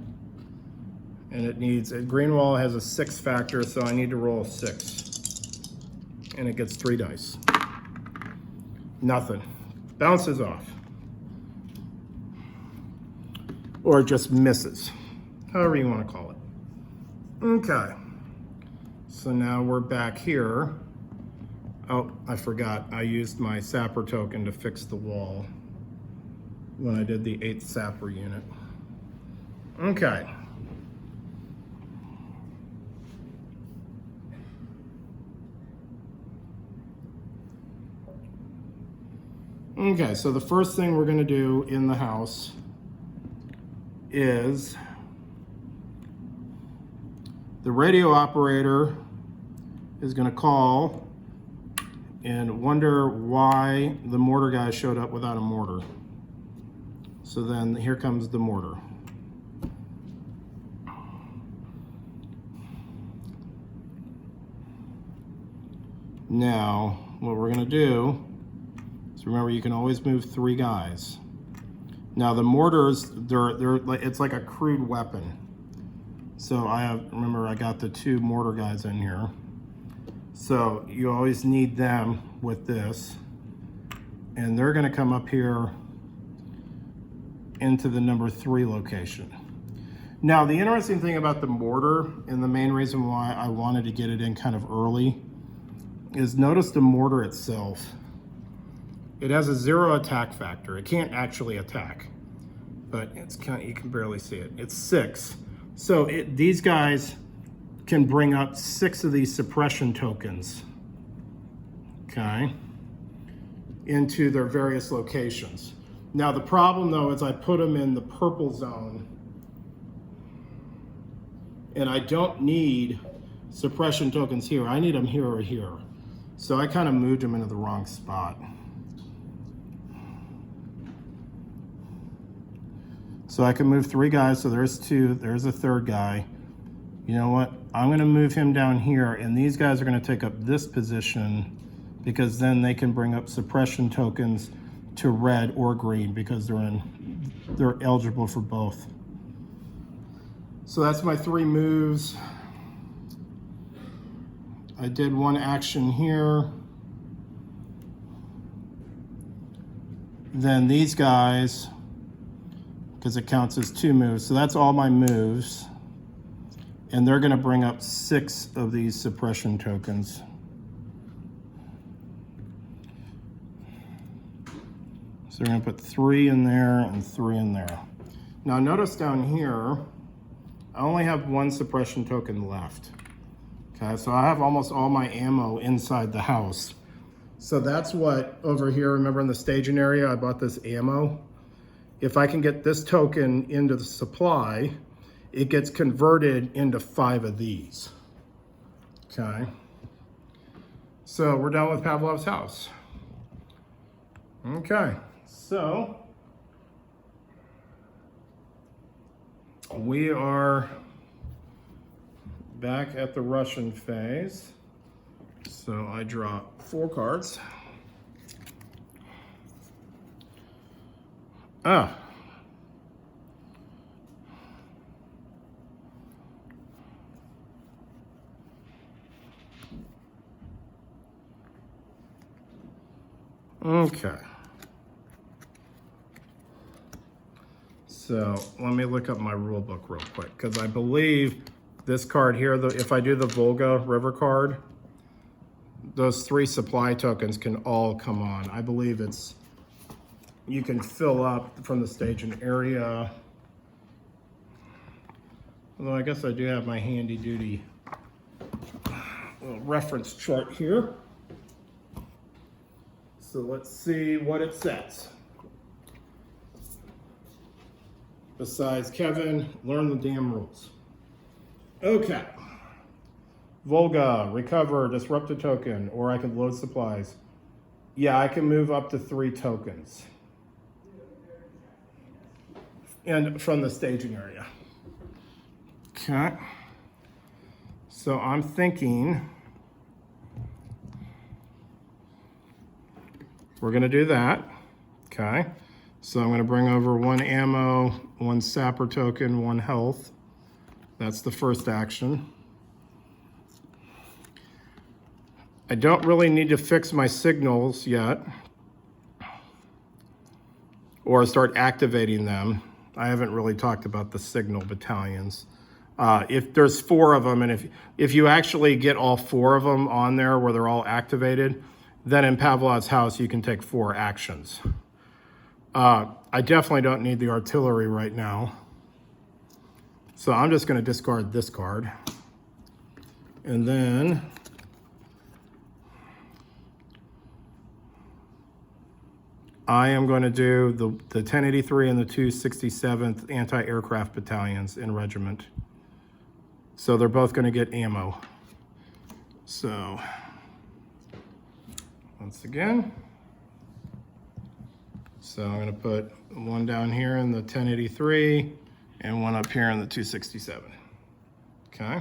And it needs, green wall has a 6 factor, so I need to roll a 6. And it gets 3 dice. Nothing. Bounces off. Or just misses. However you want to call it. Okay. So now we're back here. Oh, I forgot. I used my Sapper token to fix the wall when I did the 8th Sapper unit. Okay. Okay, so the first thing we're going to do in the house is the radio operator is going to call and wonder why the mortar guy showed up without a mortar. So then here comes the mortar. Now, what we're going to do, so remember, you can always move 3 guys. Now the mortars, it's like a crude weapon. So remember I got the 2 mortar guys in here. So you always need them with this. And they're gonna come up here into the number 3 location. Now the interesting thing about the mortar, and the main reason why I wanted to get it in kind of early, is notice the mortar itself. It has a 0 attack factor. It can't actually attack, but it's kind of, you can barely see it. It's 6. So these guys can bring up 6 of these suppression tokens, okay, into their various locations. Now the problem though is I put them in the purple zone, and I don't need suppression tokens here. I need them here or here. So I kind of moved them into the wrong spot. So I can move 3 guys, so there's 2, there's a 3rd guy. You know what? I'm gonna move him down here, and these guys are gonna take up this position because then they can bring up suppression tokens to red or green because they're eligible for both. So that's my 3 moves. I did 1 action here. Then these guys, because it counts as 2 moves. So that's all my moves. And they're gonna bring up 6 of these suppression tokens. So we're gonna put 3 in there and 3 in there. Now notice down here, I only have 1 suppression token left. Okay, so I have almost all my ammo inside the house. So that's what, over here, remember in the staging area, I bought this ammo. If I can get this token into the supply, it gets converted into 5 of these. Okay. So we're done with Pavlov's house. Okay, so we are back at the Russian phase. So I draw 4 cards. Okay. So let me look up my rule book real quick, because I believe this card here, if I do the Volga River card, those 3 supply tokens can all come on. I believe it's you can fill up from the staging area. Although I guess I do have my handy duty little reference chart here. So let's see what it says. Besides, Kevin, learn the damn rules. Okay. Volga, recover, disrupt a token, or I can load supplies. Yeah, I can move up to 3 tokens. And from the staging area. Okay. So I'm thinking we're gonna do that. Okay. So I'm gonna bring over 1 ammo, 1 sapper token, 1 health. That's the first action. I don't really need to fix my signals yet or start activating them. I haven't really talked about the signal battalions. If there's 4 of them, and if you actually get all 4 of them on there where they're all activated, then in Pavlov's house, you can take 4 actions. I definitely don't need the artillery right now. So I'm just gonna discard this card. And then I am going to do the 1083 and the 267th anti-aircraft battalions in regiment. So they're both going to get ammo. So once again, so I'm going to put 1 down here in the 1083 and 1 up here in the 267. Okay.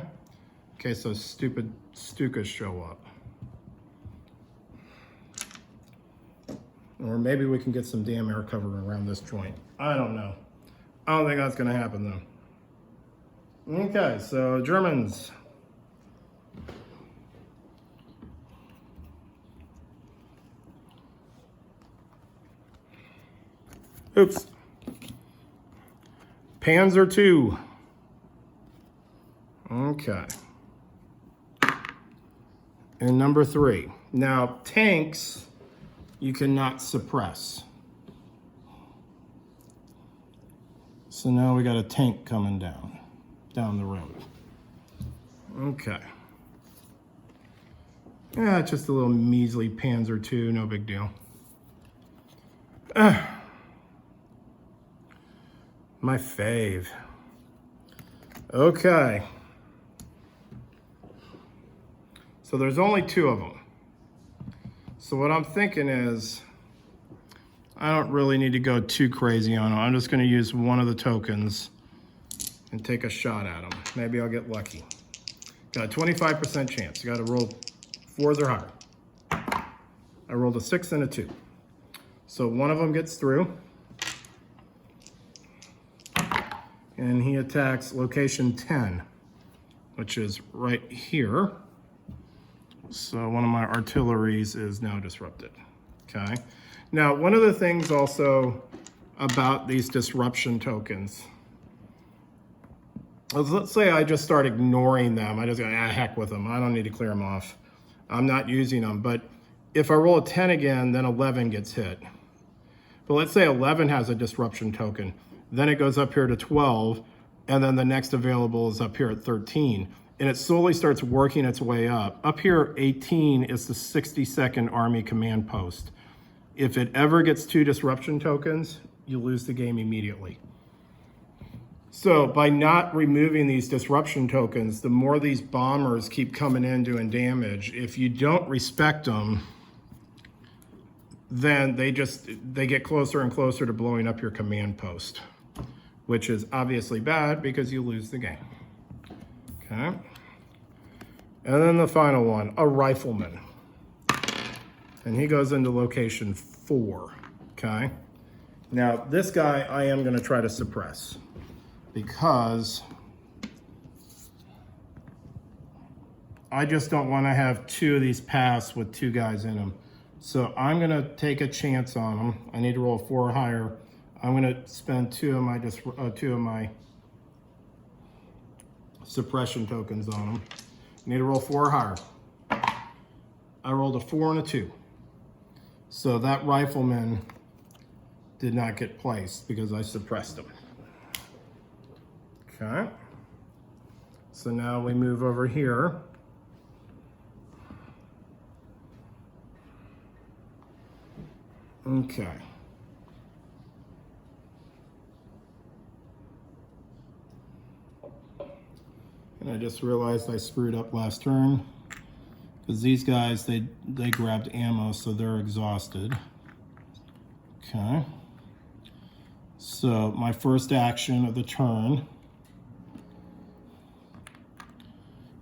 Okay, so stupid Stukas show up. Or maybe we can get some damn air cover around this joint. I don't know. I don't think that's gonna happen though. Okay, so Germans. Oops. Panzer II. Okay. And number 3. Now, tanks, you cannot suppress. So now we got a tank coming down the road. Okay. Yeah, just a little measly Panzer II, no big deal. My fave. Okay. So there's only 2 of them. So what I'm thinking is, I don't really need to go too crazy on them. I'm just gonna use one of the tokens and take a shot at them. Maybe I'll get lucky. Got a 25% chance. You gotta roll 4s or higher. I rolled a 6 and a 2. So one of them gets through. And he attacks location 10, which is right here. So one of my artilleries is now disrupted, okay? Now, one of the things also about these disruption tokens is, let's say I just start ignoring them. I just go, heck with them. I don't need to clear them off. I'm not using them. But if I roll a 10 again, then 11 gets hit. But let's say 11 has a disruption token. Then it goes up here to 12, and then the next available is up here at 13. And it slowly starts working its way up. Up here, 18 is the 62nd Army Command Post. If it ever gets 2 disruption tokens, you lose the game immediately. So by not removing these disruption tokens, the more these bombers keep coming in doing damage, if you don't respect them, then they get closer and closer to blowing up your command post, which is obviously bad because you lose the game. Okay. And then the final one, a rifleman. And he goes into location 4, okay? Now, this guy I am gonna try to suppress because I just don't wanna have 2 of these paths with 2 guys in them. So I'm gonna take a chance on them. I need to roll 4 or higher. I'm gonna spend 2 of my suppression tokens on them. Need to roll 4 or higher. I rolled a 4 and a 2. So that rifleman did not get placed because I suppressed them. Okay. So now we move over here. Okay. And I just realized I screwed up last turn because these guys, they grabbed ammo, so they're exhausted. Okay. So my first action of the turn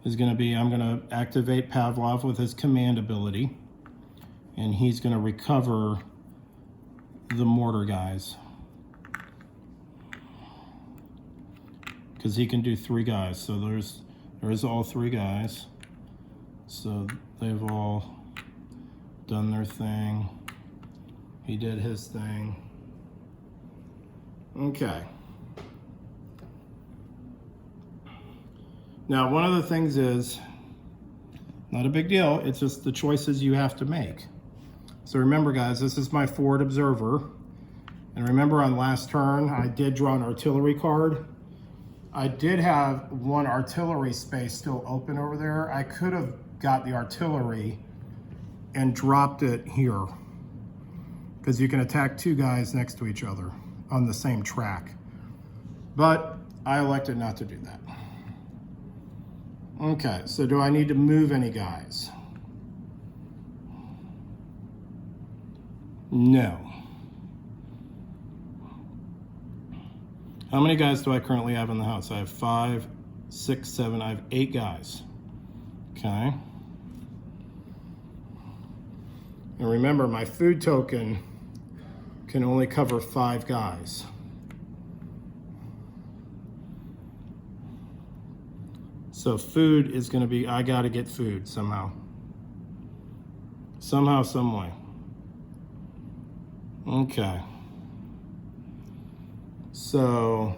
is going to be, I'm going to activate Pavlov with his command ability, and he's going to recover the mortar guys. Because he can do 3 guys, so there's all 3 guys. So they've all done their thing. He did his thing. Okay. Now, one of the things is, not a big deal, it's just the choices you have to make. So remember, guys, this is my forward observer. And remember on last turn, I did draw an artillery card. I did have 1 artillery space still open over there. I could have got the artillery and dropped it here, because you can attack 2 guys next to each other on the same track. But I elected not to do that. Okay, so do I need to move any guys? No. How many guys do I currently have in the house? I have 5, 6, 7, I have 8 guys. Okay. And remember, my food token can only cover 5 guys. So food is going to be, I got to get food somehow. Somehow, some way. Okay. So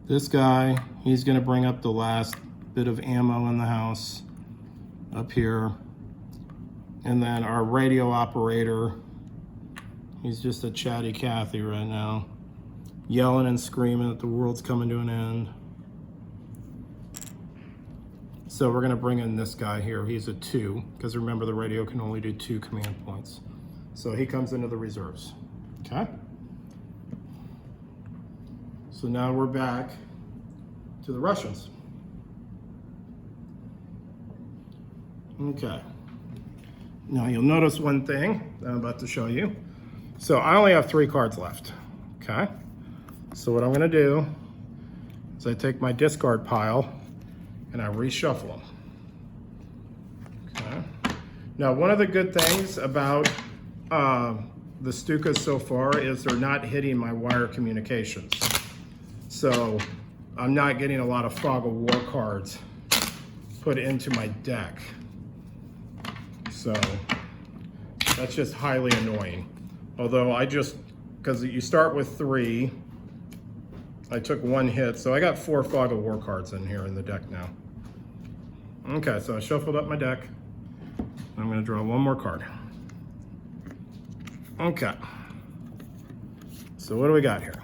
this guy, he's going to bring up the last bit of ammo in the house up here. And then our radio operator, he's just a chatty Cathy right now, yelling and screaming that the world's coming to an end. So we're going to bring in this guy here. He's a 2, because remember the radio can only do 2 command points. So he comes into the reserves. Okay. So now we're back to the Russians. Okay. Now you'll notice one thing that I'm about to show you. So I only have 3 cards left. Okay. So what I'm going to do is I take my discard pile and I reshuffle them. Okay. Now, one of the good things about the Stukas so far is they're not hitting my wire communications. So I'm not getting a lot of Fog of War cards put into my deck. So that's just highly annoying. Although because you start with 3, I took 1 hit, so I got 4 Fog of War cards in here in the deck now. Okay, so I shuffled up my deck. I'm going to draw 1 more card. Okay. So what do we got here?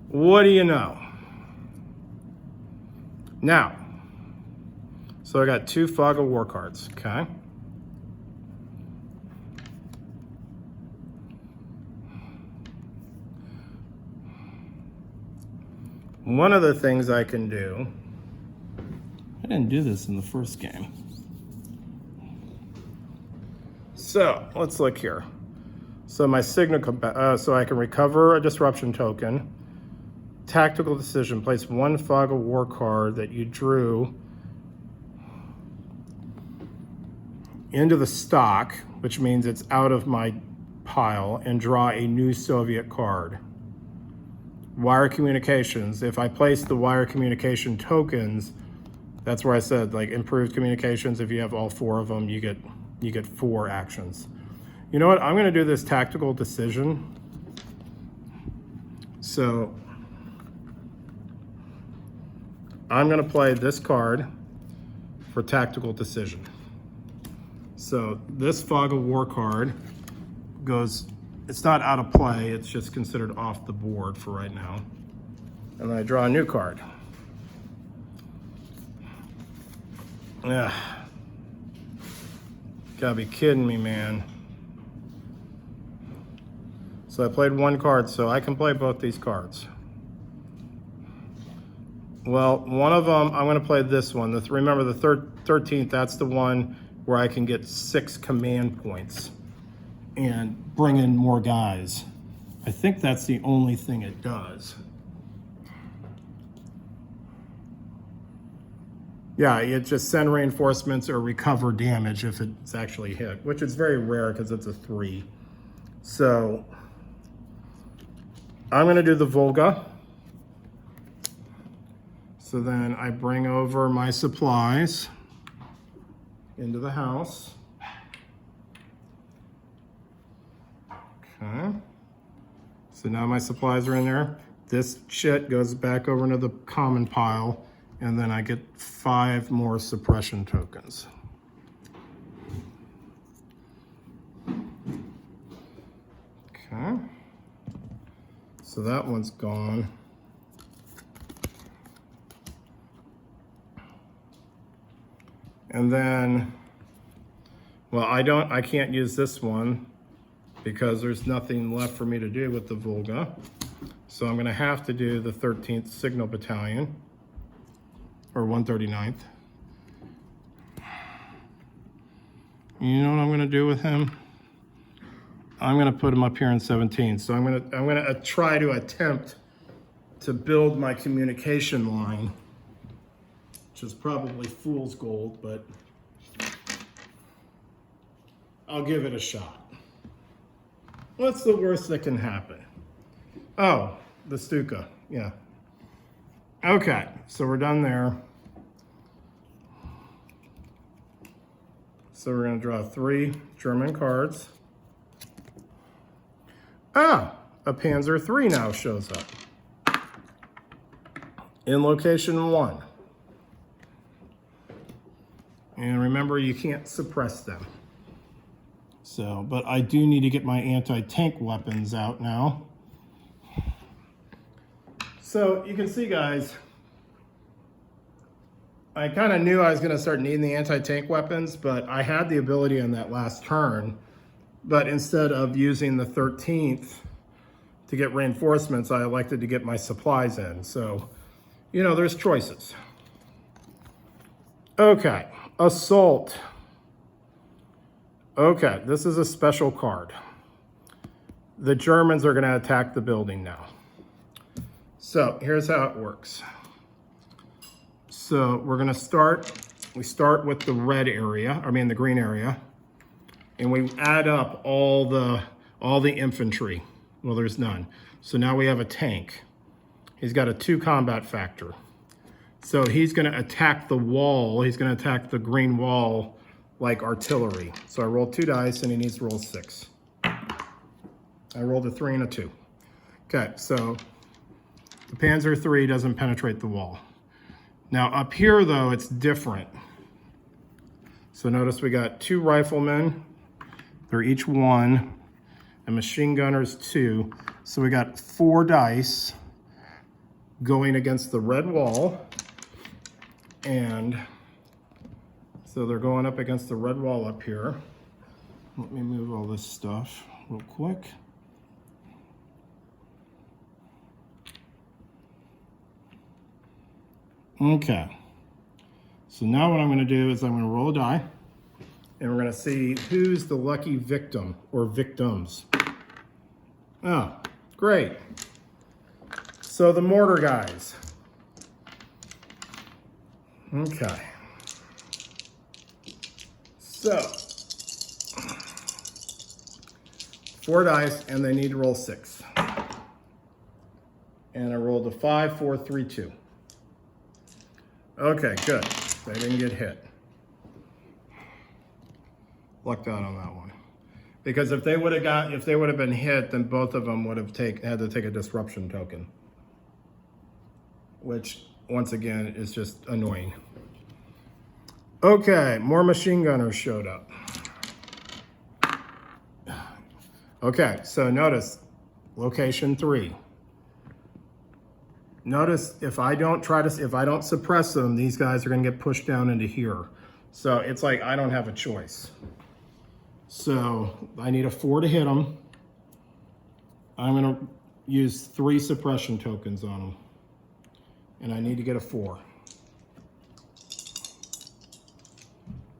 What do you know? Now, so I got 2 Fog of War cards, okay? One of the things I can do, I didn't do this in the first game. So let's look here. So my signal, so I can recover a disruption token. Tactical decision, place 1 Fog of War card that you drew into the stock, which means it's out of my pile, and draw a new Soviet card. Wire communications, if I place the wire communication tokens, that's where I said, like, improved communications, if you have all 4 of them, you get 4 actions. You know what, I'm gonna do this tactical decision. So I'm gonna play this card for tactical decision. So this Fog of War card goes, it's not out of play, it's just considered off the board for right now. And then I draw a new card. Yeah. Gotta be kidding me, man. So I played one card, so I can play both these cards. Well, one of them, I'm gonna play this one. Remember the 13th, that's the one where I can get 6 command points and bring in more guys. I think that's the only thing it does. Yeah, it just send reinforcements or recover damage if it's actually hit, which is very rare because it's a 3. So I'm gonna do the Volga. So then I bring over my supplies into the house. Okay. So now my supplies are in there. This shit goes back over into the common pile, and then I get 5 more suppression tokens. Okay. So that one's gone. And then, well, I can't use this one because there's nothing left for me to do with the Volga. So I'm gonna have to do the 13th Signal Battalion, or 139th. You know what I'm gonna do with him? I'm gonna put him up here in 17. So I'm gonna try to attempt to build my communication line, which is probably fool's gold, but I'll give it a shot. What's the worst that can happen? Oh, the Stuka, yeah. Okay, so we're done there. So we're gonna draw 3 German cards. Ah, a Panzer III now shows up in location 1. And remember, you can't suppress them. So, but I do need to get my anti-tank weapons out now. So you can see, guys, I kind of knew I was going to start needing the anti-tank weapons, but I had the ability on that last turn. But instead of using the 13th to get reinforcements, I elected to get my supplies in. So, you know, there's choices. Okay, Assault. Okay, this is a special card. The Germans are going to attack the building now. So here's how it works. So we're going to we start with the red area, the green area, and we add up all the infantry. Well, there's none. So now we have a tank. He's got a 2 combat factor. So he's going to attack the wall. He's going to attack the green wall like artillery. So I rolled 2 dice and he needs to roll 6. I rolled a 3 and a 2. Okay, so the Panzer III doesn't penetrate the wall. Now up here though, it's different. So notice we got 2 riflemen. They're each 1. And machine gunners 2. So we got 4 dice going against the red wall. And so they're going up against the red wall up here. Let me move all this stuff real quick. Okay. So now what I'm going to do is I'm going to roll a die. And we're going to see who's the lucky victim or victims. Oh, great. So the mortar guys. Okay. So, 4 dice, and they need to roll 6. And I rolled a 5, 4, 3, 2. Okay, good. They didn't get hit. Lucked out on that one. Because if they would have been hit, then both of them would have had to take a disruption token. Which once again, is just annoying. Okay, more machine gunners showed up. Okay, so notice location 3. Notice if I don't suppress them, these guys are gonna get pushed down into here. So it's like I don't have a choice. So I need a 4 to hit them. I'm gonna use 3 suppression tokens on them. And I need to get a 4.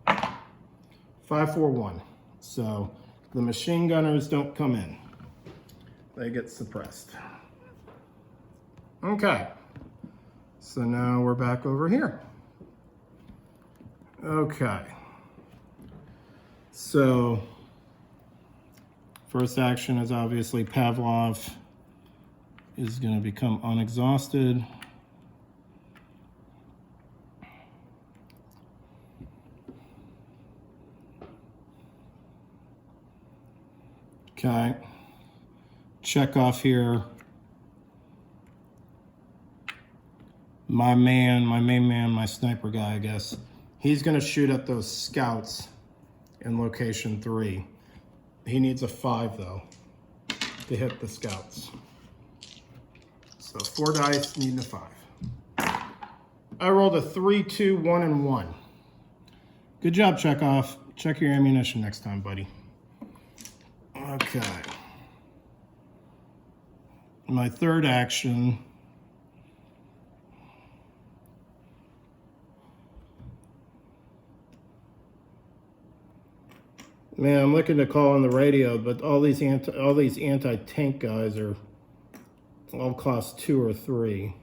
5, 4, 1. So the machine gunners don't come in. They get suppressed. Okay. So now we're back over here. Okay. So first action is obviously Pavlov is going to become unexhausted. Okay, check off here. My main man, my sniper guy, I guess. He's gonna shoot at those scouts in location 3. He needs a 5 though to hit the scouts. So 4 dice, needing a 5. I rolled a 3, 2, 1, and 1. Good job, Chekhov. Check your ammunition next time, buddy. Okay. My third action. Man, I'm looking to call on the radio, but all these anti-tank guys are all cost 2 or 3.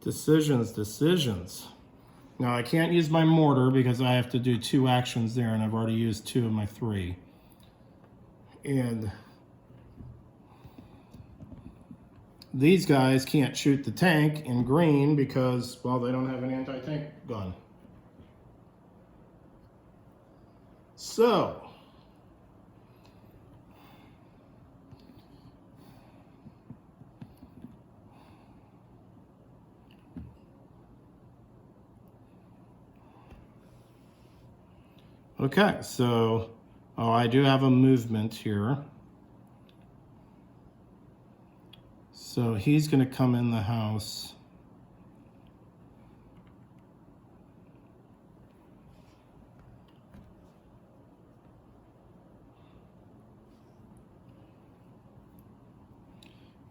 Decisions. Now I can't use my mortar because I have to do 2 actions there, and I've already used 2 of my 3. And these guys can't shoot the tank in green because, well, they don't have an anti-tank gun. So okay, so, I do have a movement here. So he's going to come in the house.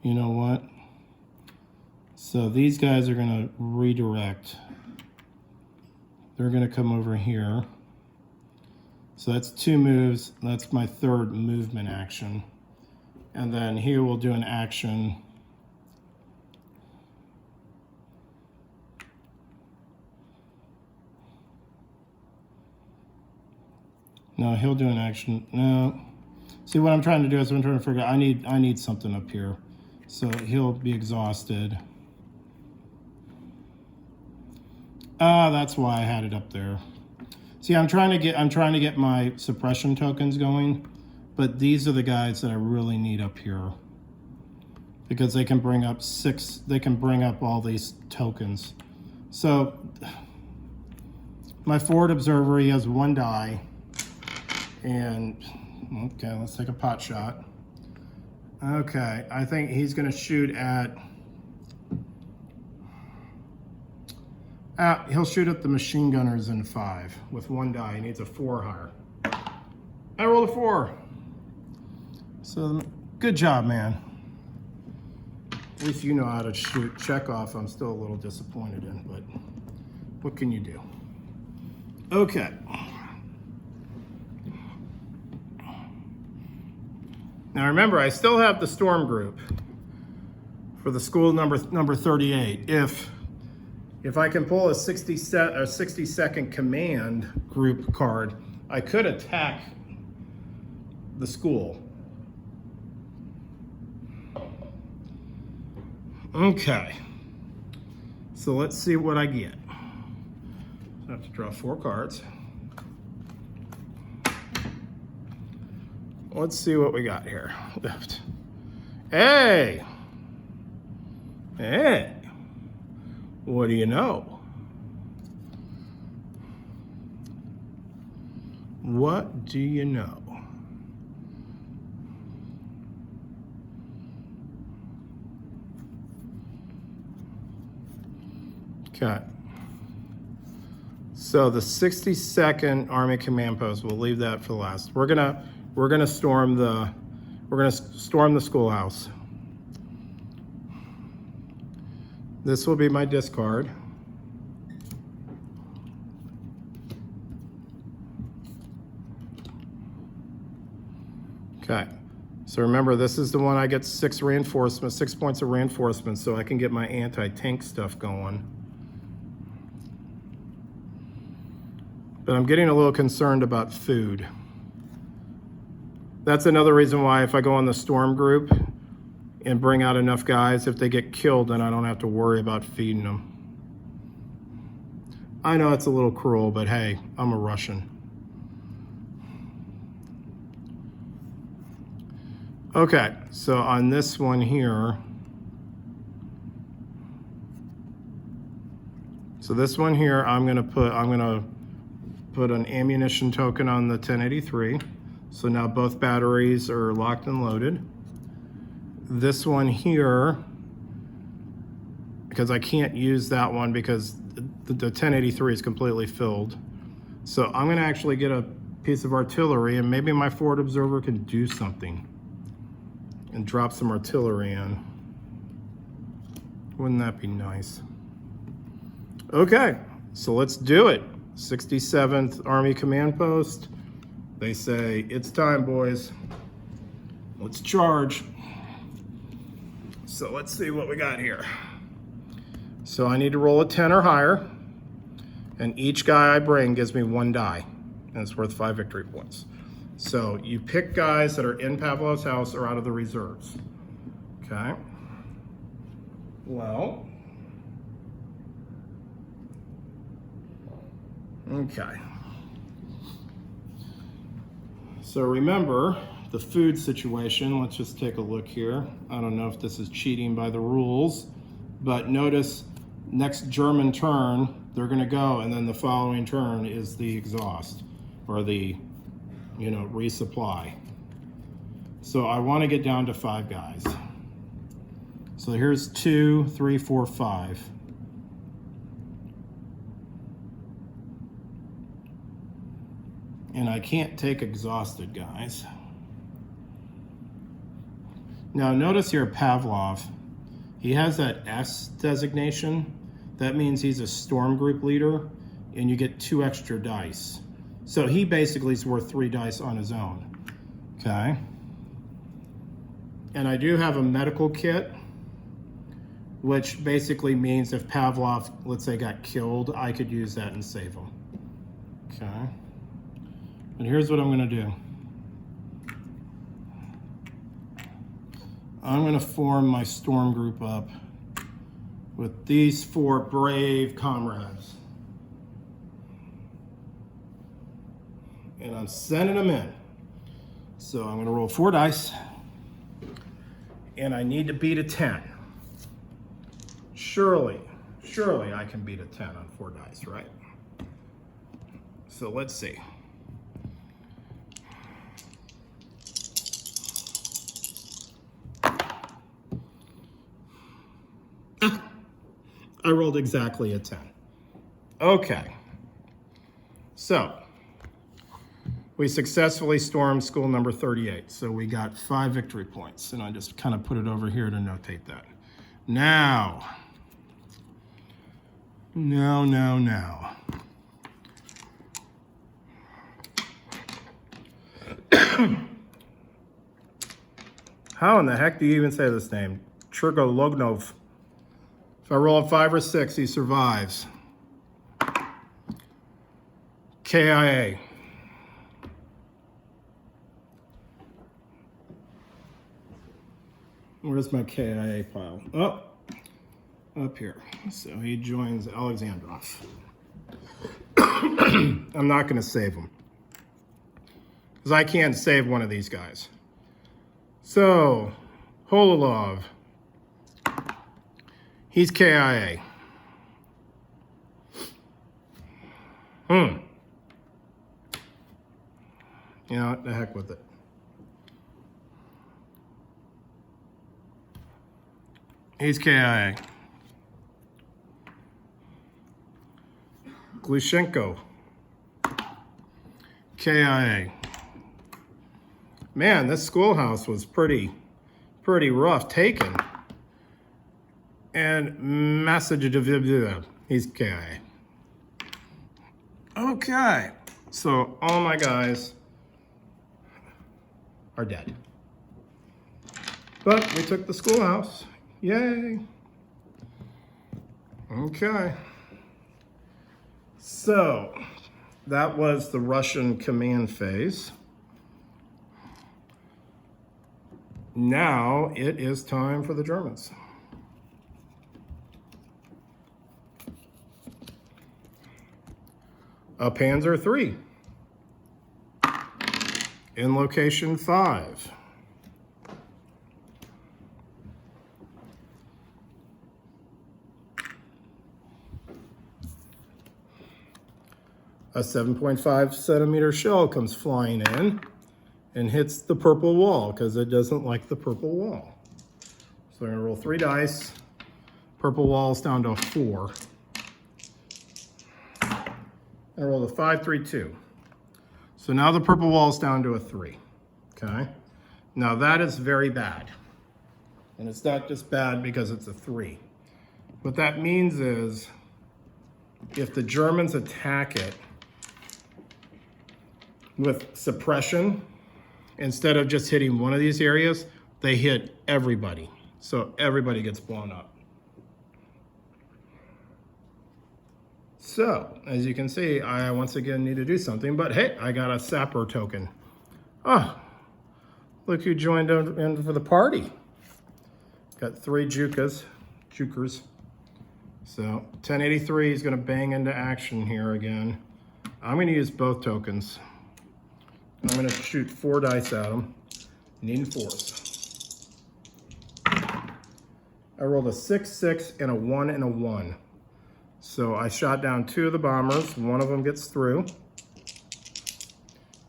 You know what? So these guys are going to redirect. They're going to come over here. So that's 2 moves. That's my 3rd movement action. And then here we'll do an action. No, he'll do an action. No. See, what I'm trying to do is I'm trying to figure out, I need something up here. So he'll be exhausted. That's why I had it up there. See, I'm trying to get my suppression tokens going, but these are the guys that I really need up here because they can bring up all these tokens. So my forward observer, he has 1 die, and okay, let's take a pot shot. Okay, I think he's gonna shoot at he'll shoot at the machine gunners in 5 with 1 die. He needs a 4 higher. I rolled a 4. So good job, man. At least you know how to shoot. Chekhov, I'm still a little disappointed in, but what can you do? Okay. Now remember, I still have the storm group for the school number 38. If I can pull a 60-second command group card, I could attack the school. Okay. So let's see what I get. I have to draw 4 cards. Let's see what we got here left. Hey! Hey! What do you know? What do you know? Okay. So the 62nd Army Command Post, we'll leave that for last. We're gonna storm the schoolhouse. This will be my discard. Okay. So remember, this is the one I get 6 reinforcements, 6 points of reinforcement, so I can get my anti-tank stuff going. But I'm getting a little concerned about food. That's another reason why if I go on the storm group and bring out enough guys, if they get killed, then I don't have to worry about feeding them. I know it's a little cruel, but hey, I'm a Russian. Okay, so on this one here, I'm gonna put an ammunition token on the 1083. So now both batteries are locked and loaded. This one here, because I can't use that one because the 1083 is completely filled. So I'm gonna actually get a piece of artillery, and maybe my forward observer can do something and drop some artillery in. Wouldn't that be nice? Okay, so let's do it. 67th Army Command Post. They say, it's time, boys. Let's charge. So let's see what we got here. So I need to roll a 10 or higher, and each guy I bring gives me 1 die, and it's worth 5 victory points. So you pick guys that are in Pavlov's house or out of the reserves. Okay. Well. Okay. So remember the food situation. Let's just take a look here. I don't know if this is cheating by the rules, but notice next German turn, they're gonna go, and then the following turn is the exhaust, or the, resupply. So I wanna get down to 5 guys. So here's 2, 3, 4, 5. And I can't take exhausted guys. Now notice here Pavlov, he has that S designation. That means he's a storm group leader, and you get 2 extra dice. So he basically is worth 3 dice on his own, okay? And I do have a medical kit, which basically means if Pavlov, let's say, got killed, I could use that and save him, okay? And here's what I'm gonna do. I'm gonna form my storm group up with these 4 brave comrades. And I'm sending them in. So I'm gonna roll 4 dice, and I need to beat a 10. Surely I can beat a 10 on 4 dice, right? So let's see. I rolled exactly a 10. Okay. So, we successfully stormed school number 38. So we got 5 victory points, and I just kind of put it over here to notate that. Now. How in the heck do you even say this name? Chirgolognov. If I roll a 5 or 6, he survives. KIA. Where's my KIA pile? Oh, up here. So he joins Alexandrov. I'm not going to save him, because I can't save one of these guys. So, Hololov, he's KIA. You know what, the heck with it. He's KIA. Glushenko, KIA. Man, this schoolhouse was pretty rough taken. And message, he's KIA. Okay, so all my guys are dead. But we took the schoolhouse. Yay. Okay. So that was the Russian command phase. Now it is time for the Germans. A Panzer III in location 5. A 7.5 centimeter shell comes flying in and hits the purple wall because it doesn't like the purple wall. So we're gonna roll 3 dice. Purple wall's down to a 4. I roll a 5, 3, 2. So now the purple wall's down to a 3, okay? Now that is very bad. And it's not just bad because it's a 3. What that means is if the Germans attack it with suppression, instead of just hitting one of these areas, they hit everybody. So everybody gets blown up. So, as you can see, I once again need to do something, but hey, I got a Sapper token. Oh, look who joined in for the party. Got 3 jukers. So 1083 is gonna bang into action here again. I'm gonna use both tokens. I'm gonna shoot 4 dice at them, needing 4s. I rolled a 6, 6, and a 1 and a 1. So I shot down 2 of the bombers. One of them gets through.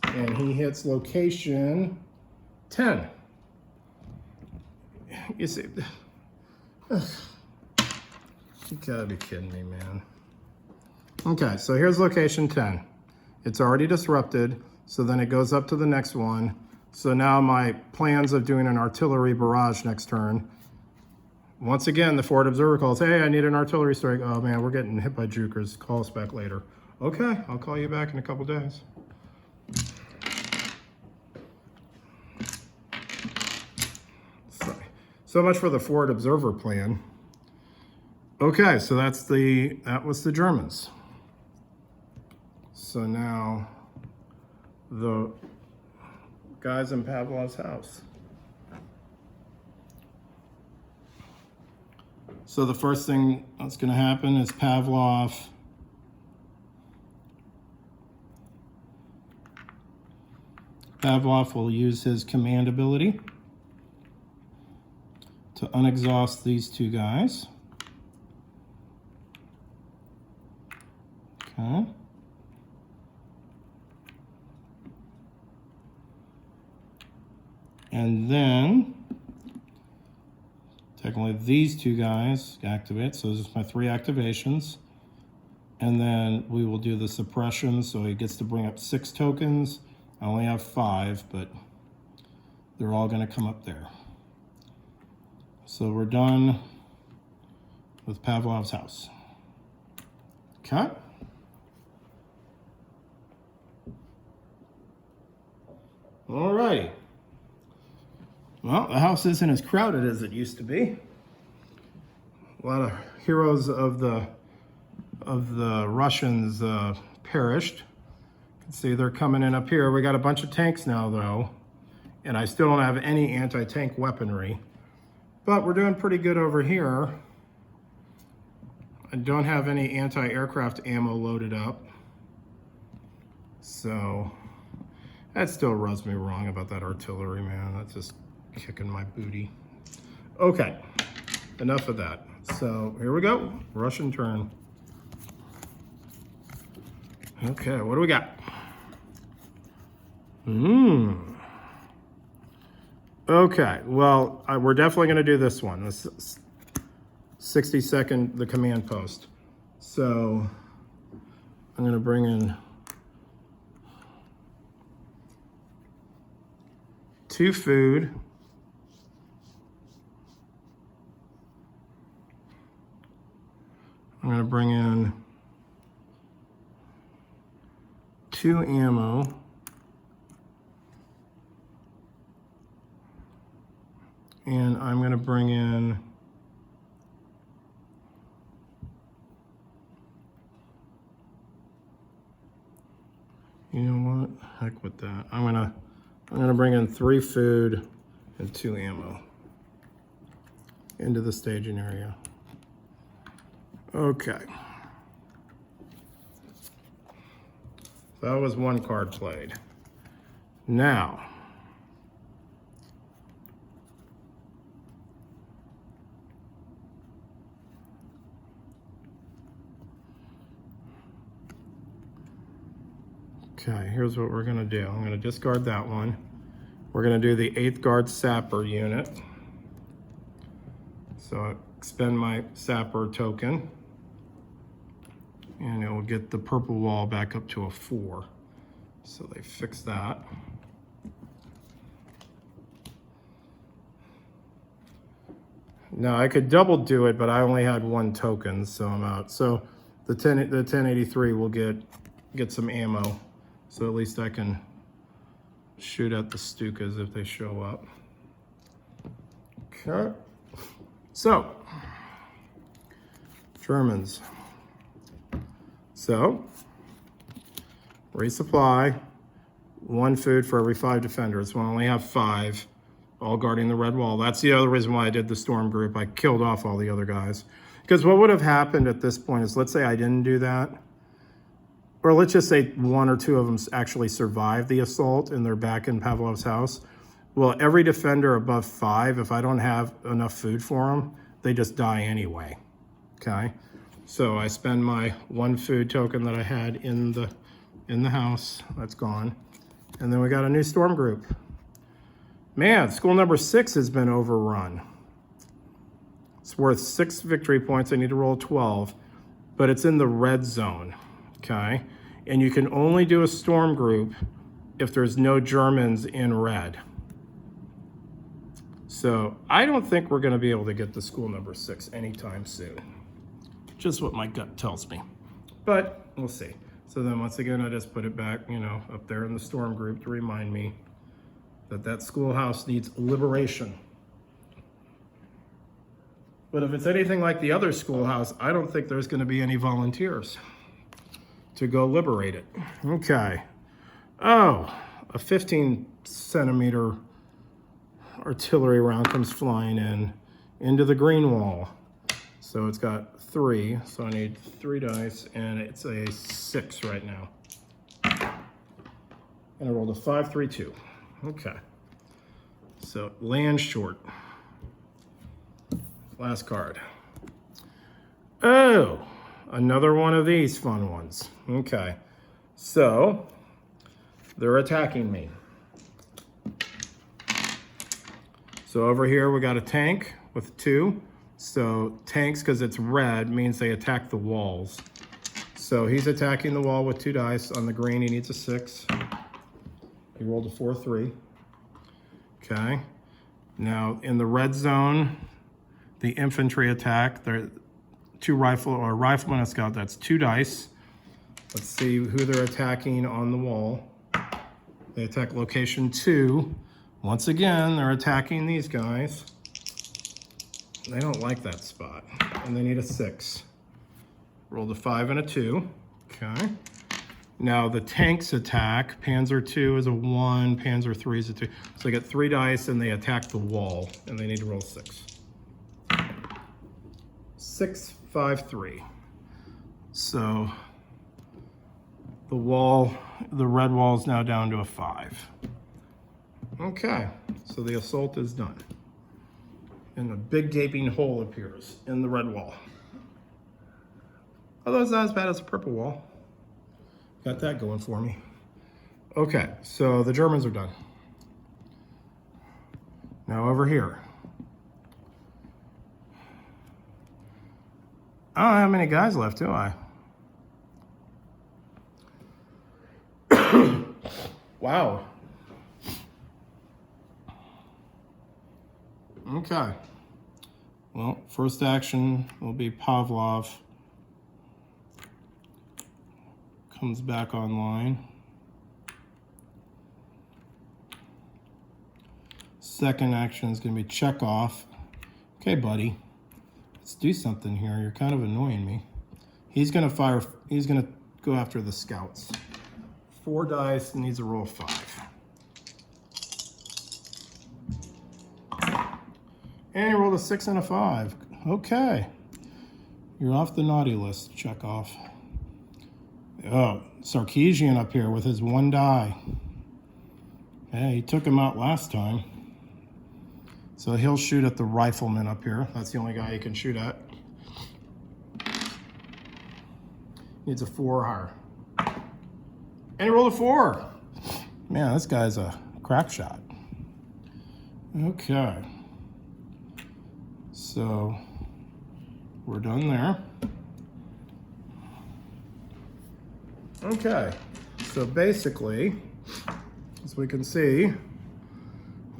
And he hits location 10. You see, you gotta be kidding me, man. Okay, so here's location 10. It's already disrupted, so then it goes up to the next one. So now my plans of doing an artillery barrage next turn. Once again, the forward observer calls, hey, I need an artillery strike. Oh man, we're getting hit by jukers. Call us back later. Okay, I'll call you back in a couple days. So much for the forward observer plan. Okay, so that was the Germans. So now the guys in Pavlov's house. So the first thing that's going to happen is Pavlov will use his command ability to unexhaust these 2 guys. Okay. And then technically these 2 guys activate, so this is my 3 activations. And then we will do the suppression, so he gets to bring up 6 tokens. I only have 5, but they're all gonna come up there. So we're done with Pavlov's house. Okay. All righty. Well, the house isn't as crowded as it used to be. A lot of heroes of the Russians perished. You can see they're coming in up here. We got a bunch of tanks now, though, and I still don't have any anti-tank weaponry. But we're doing pretty good over here. I don't have any anti-aircraft ammo loaded up. So that still rubs me wrong about that artillery, man. That's just kicking my booty. Okay, enough of that. So here we go, Russian turn. Okay, what do we got? Okay, well, we're definitely gonna do this one. This is 60-second, the command post. So I'm gonna bring in 2 food. I'm gonna bring in 2 ammo. And I'm gonna bring in you know what? Heck with that. I'm gonna bring in 3 food and 2 ammo into the staging area. Okay. So that was 1 card played. Now, okay, here's what we're gonna do. I'm gonna discard that one. We're gonna do the 8th Guard Sapper unit. So I expend my Sapper token, and it will get the purple wall back up to a 4. So they fix that. Now I could double do it, but I only had 1 token, so I'm out. So the 1083 will get some ammo. So at least I can shoot at the Stukas if they show up. Okay. So, Germans. So, resupply, 1 food for every 5 defenders. We'll only have 5, all guarding the red wall. That's the other reason why I did the storm group. I killed off all the other guys. Because what would have happened at this point is, let's say I didn't do that, or let's just say 1 or 2 of them actually survived the assault and they're back in Pavlov's house. Well, every defender above 5, if I don't have enough food for them, they just die anyway, okay? So I spend my 1 food token that I had in the house, that's gone. And then we got a new storm group. Man, school number 6 has been overrun. It's worth 6 victory points, I need to roll 12, but it's in the red zone, okay? And you can only do a storm group if there's no Germans in red. So I don't think we're gonna be able to get to school number 6 anytime soon. Just what my gut tells me, but we'll see. So then once again, I just put it back, you know, up there in the storm group to remind me that that schoolhouse needs liberation. But if it's anything like the other schoolhouse, I don't think there's gonna be any volunteers to go liberate it. Okay. Oh, a 15-centimeter artillery round comes flying into the green wall. So it's got 3, so I need 3 dice, and it's a 6 right now. And I rolled a 5, 3, 2. Okay. So land short. Last card. Oh, another one of these fun ones. Okay. So they're attacking me. So over here we got a tank with 2. So tanks, because it's red, means they attack the walls. So he's attacking the wall with 2 dice. On the green, he needs a 6. He rolled a 4, 3. Okay. Now in the red zone, the infantry attack. They're 2 rifleman and scout. That's 2 dice. Let's see who they're attacking on the wall. They attack location 2. Once again, they're attacking these guys. They don't like that spot, and they need a 6. Rolled a 5 and a 2. Okay. Now the tanks attack. Panzer 2 is a 1, Panzer 3 is a 2. So they get 3 dice and they attack the wall, and they need to roll 6. 6, 5, 3. So the wall, the red wall is now down to a 5. Okay, so the assault is done. And a big gaping hole appears in the red wall. Although it's not as bad as the purple wall. Got that going for me. Okay, so the Germans are done. Now over here. I don't have many guys left, do I? Wow. Okay. Well, first action will be Pavlov. Comes back online. Second action is going to be Chekhov. Okay, buddy. Let's do something here. You're kind of annoying me. He's going to fire. He's going to go after the scouts. 4 dice, needs a roll of 5. And he rolled a 6 and a 5. Okay. You're off the naughty list, Chekhov. Oh, Sarkeesian up here with his 1 die. Yeah, he took him out last time. So he'll shoot at the rifleman up here. That's the only guy he can shoot at. Needs a 4 or higher. And he rolled a 4. Man, this guy's a crack shot. Okay. So we're done there. Okay. So basically, as we can see,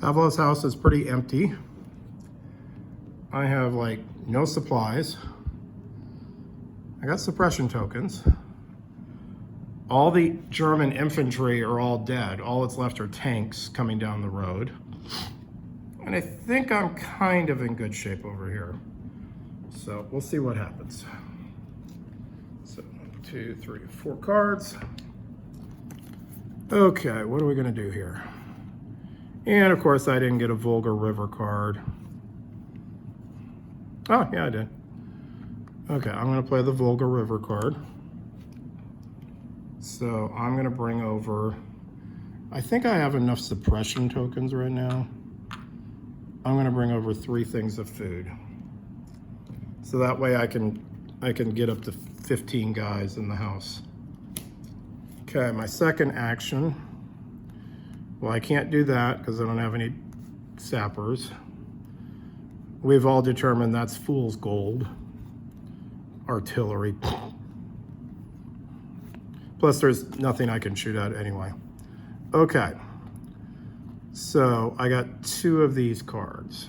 Pavlov's house is pretty empty. I have like no supplies. I got suppression tokens. All the German infantry are all dead. All that's left are tanks coming down the road. And I think I'm kind of in good shape over here. So we'll see what happens. So 1, 2, 3, 4 cards. Okay, what are we gonna do here? And of course I didn't get a Volga River card. Oh, yeah, I did. Okay, I'm gonna play the Volga River card. So I'm gonna bring over, I think I have enough suppression tokens right now. I'm gonna bring over 3 things of food. So that way I can get up to 15 guys in the house. Okay, my second action. Well, I can't do that because I don't have any sappers. We've all determined that's fool's gold. Artillery. Plus there's nothing I can shoot at anyway. Okay. So I got 2 of these cards.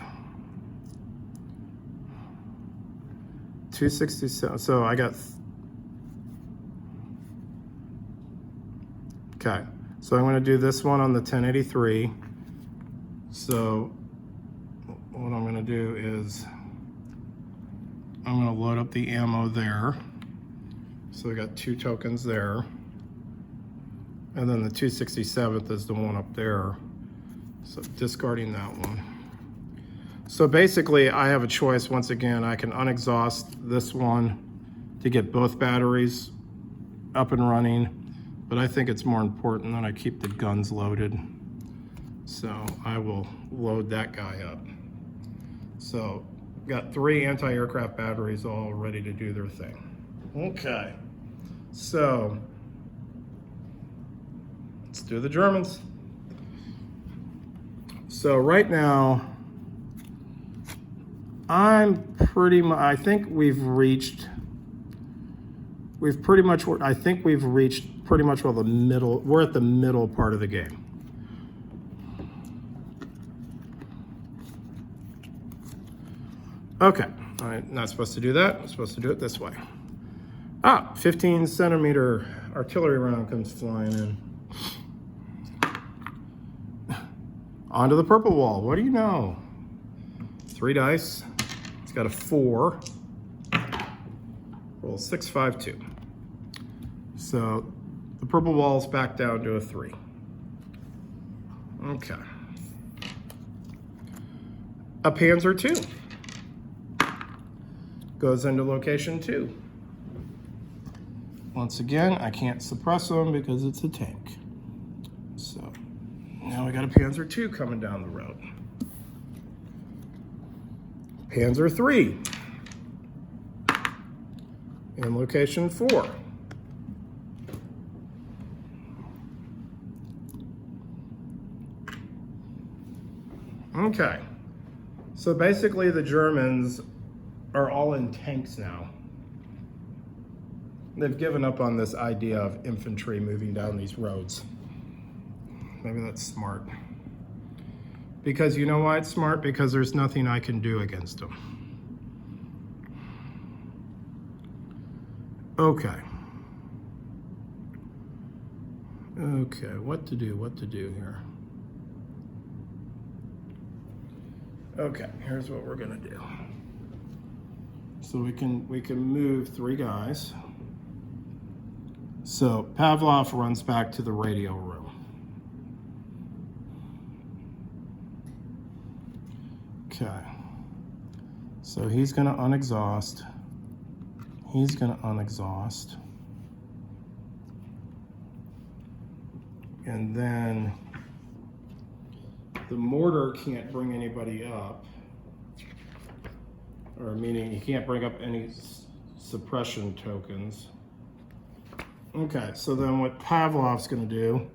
267, so I got, okay. So I'm gonna do this one on the 1083. So what I'm gonna do is, I'm gonna load up the ammo there. So we got 2 tokens there. And then the 267th is the one up there. So discarding that one. So basically I have a choice once again. I can unexhaust this one to get both batteries up and running, but I think it's more important that I keep the guns loaded. So I will load that guy up. So got 3 anti-aircraft batteries all ready to do their thing. Okay, so let's do the Germans. So right now, I think we've reached pretty much well, the middle, we're at the middle part of the game. Okay, I'm not supposed to do that. I'm supposed to do it this way. 15 centimeter artillery round comes flying in. Onto the purple wall. What do you know? 3 dice. It's got a 4. Roll 6, 5, 2. So the purple wall's back down to a 3. Okay. A Panzer II goes into location 2. Once again, I can't suppress them because it's a tank. So now we got a Panzer II coming down the road. Panzer III in location 4. Okay, so basically the Germans are all in tanks now. They've given up on this idea of infantry moving down these roads. Maybe that's smart. Because you know why it's smart? Because there's nothing I can do against them. Okay. Okay, what to do here? Okay, here's what we're gonna do. So we can move 3 guys. So Pavlov runs back to the radio room. Okay. So he's gonna unexhaust. He's gonna unexhaust. And then the mortar can't bring anybody up, or meaning he can't bring up any suppression tokens. Okay, so then what Pavlov's gonna do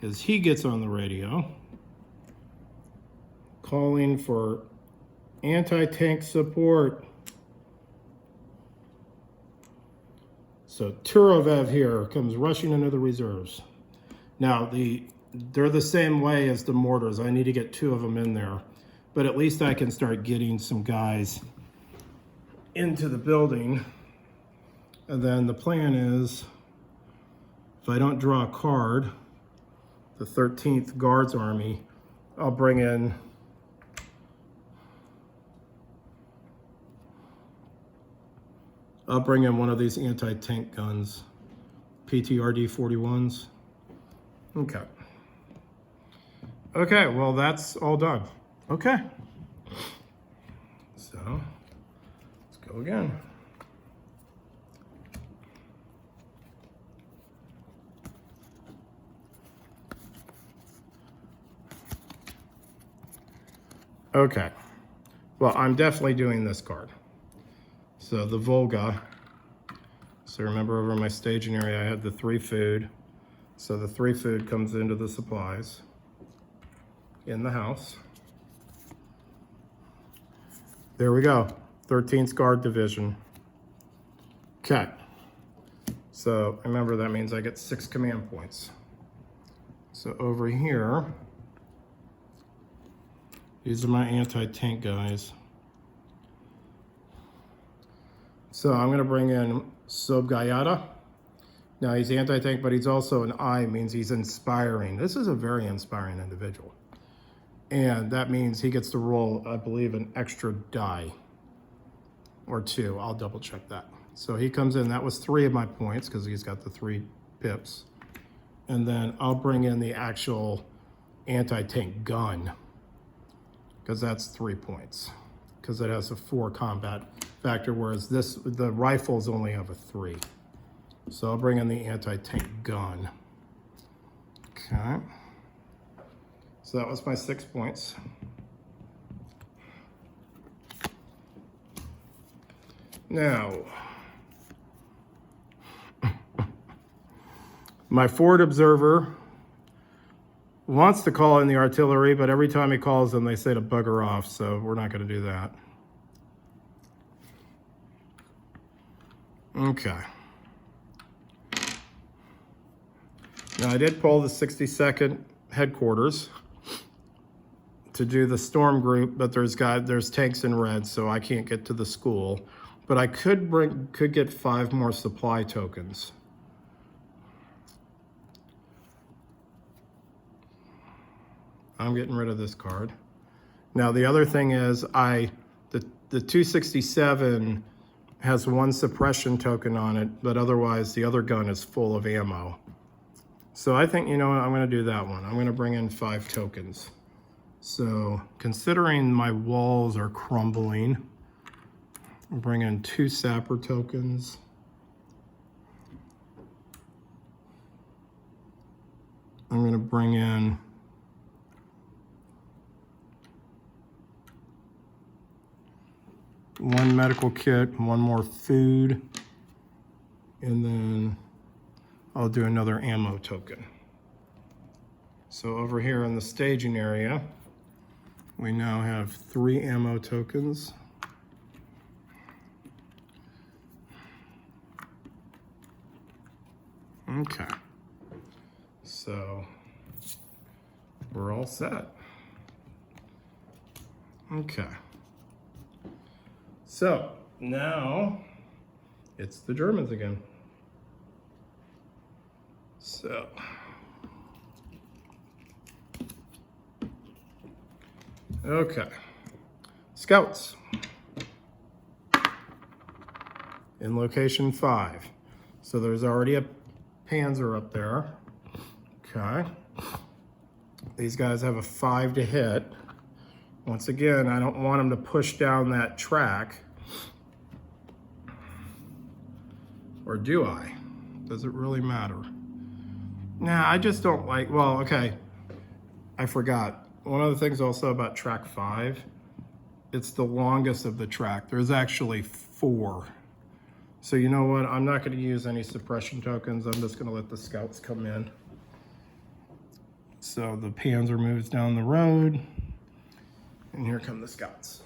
is he gets on the radio, calling for anti-tank support. So Turovev here comes rushing into the reserves. Now, they're the same way as the mortars. I need to get 2 of them in there, but at least I can start getting some guys into the building. And then the plan is, if I don't draw a card, the 13th Guards Army, I'll bring in one of these anti-tank guns, PTRD 41s. Okay. Okay, well, that's all done. Okay. So, let's go again. Okay. Well, I'm definitely doing this card. So the Volga. So remember over my staging area, I had the 3 food. So the 3 food comes into the supplies in the house. There we go, 13th Guard Division. Okay, so remember that means I get 6 command points. So over here, these are my anti-tank guys. So I'm gonna bring in Sobgayata. Now he's anti-tank, but he's also an I, means he's inspiring. This is a very inspiring individual. And that means he gets to roll, I believe, an extra die or 2. I'll double check that. So he comes in, that was 3 of my points because he's got the 3 pips. And then I'll bring in the actual anti-tank gun because that's 3 points because it has a 4 combat factor, whereas the rifles only have a 3. So I'll bring in the anti-tank gun. Okay. So that was my 6 points. Now, my forward observer wants to call in the artillery, but every time he calls them, they say to bugger off, so we're not going to do that. Okay. Now, I did pull the 62nd headquarters to do the storm group, but there's tanks in red, so I can't get to the school. But I could get 5 more supply tokens. I'm getting rid of this card. Now the other thing is the 267 has 1 suppression token on it, but otherwise the other gun is full of ammo. So I think, you know what, I'm gonna do that one. I'm gonna bring in 5 tokens. So considering my walls are crumbling, I'll bring in 2 Sapper tokens. I'm going to bring in one medical kit, one more food, and then I'll do another ammo token. So over here in the staging area, we now have 3 ammo tokens. Okay, so we're all set. Okay, so now it's the Germans again. So okay, Scouts in location 5. So there's already a Panzer up there. Okay. These guys have a 5 to hit. Once again, I don't want them to push down that track. Or do I? Does it really matter? Nah, I just don't like, well, okay. I forgot. One of the things also about track 5, it's the longest of the track. There's actually 4. So you know what? I'm not going to use any suppression tokens. I'm just going to let the Scouts come in. So the Panzer moves down the road. And here come the Scouts.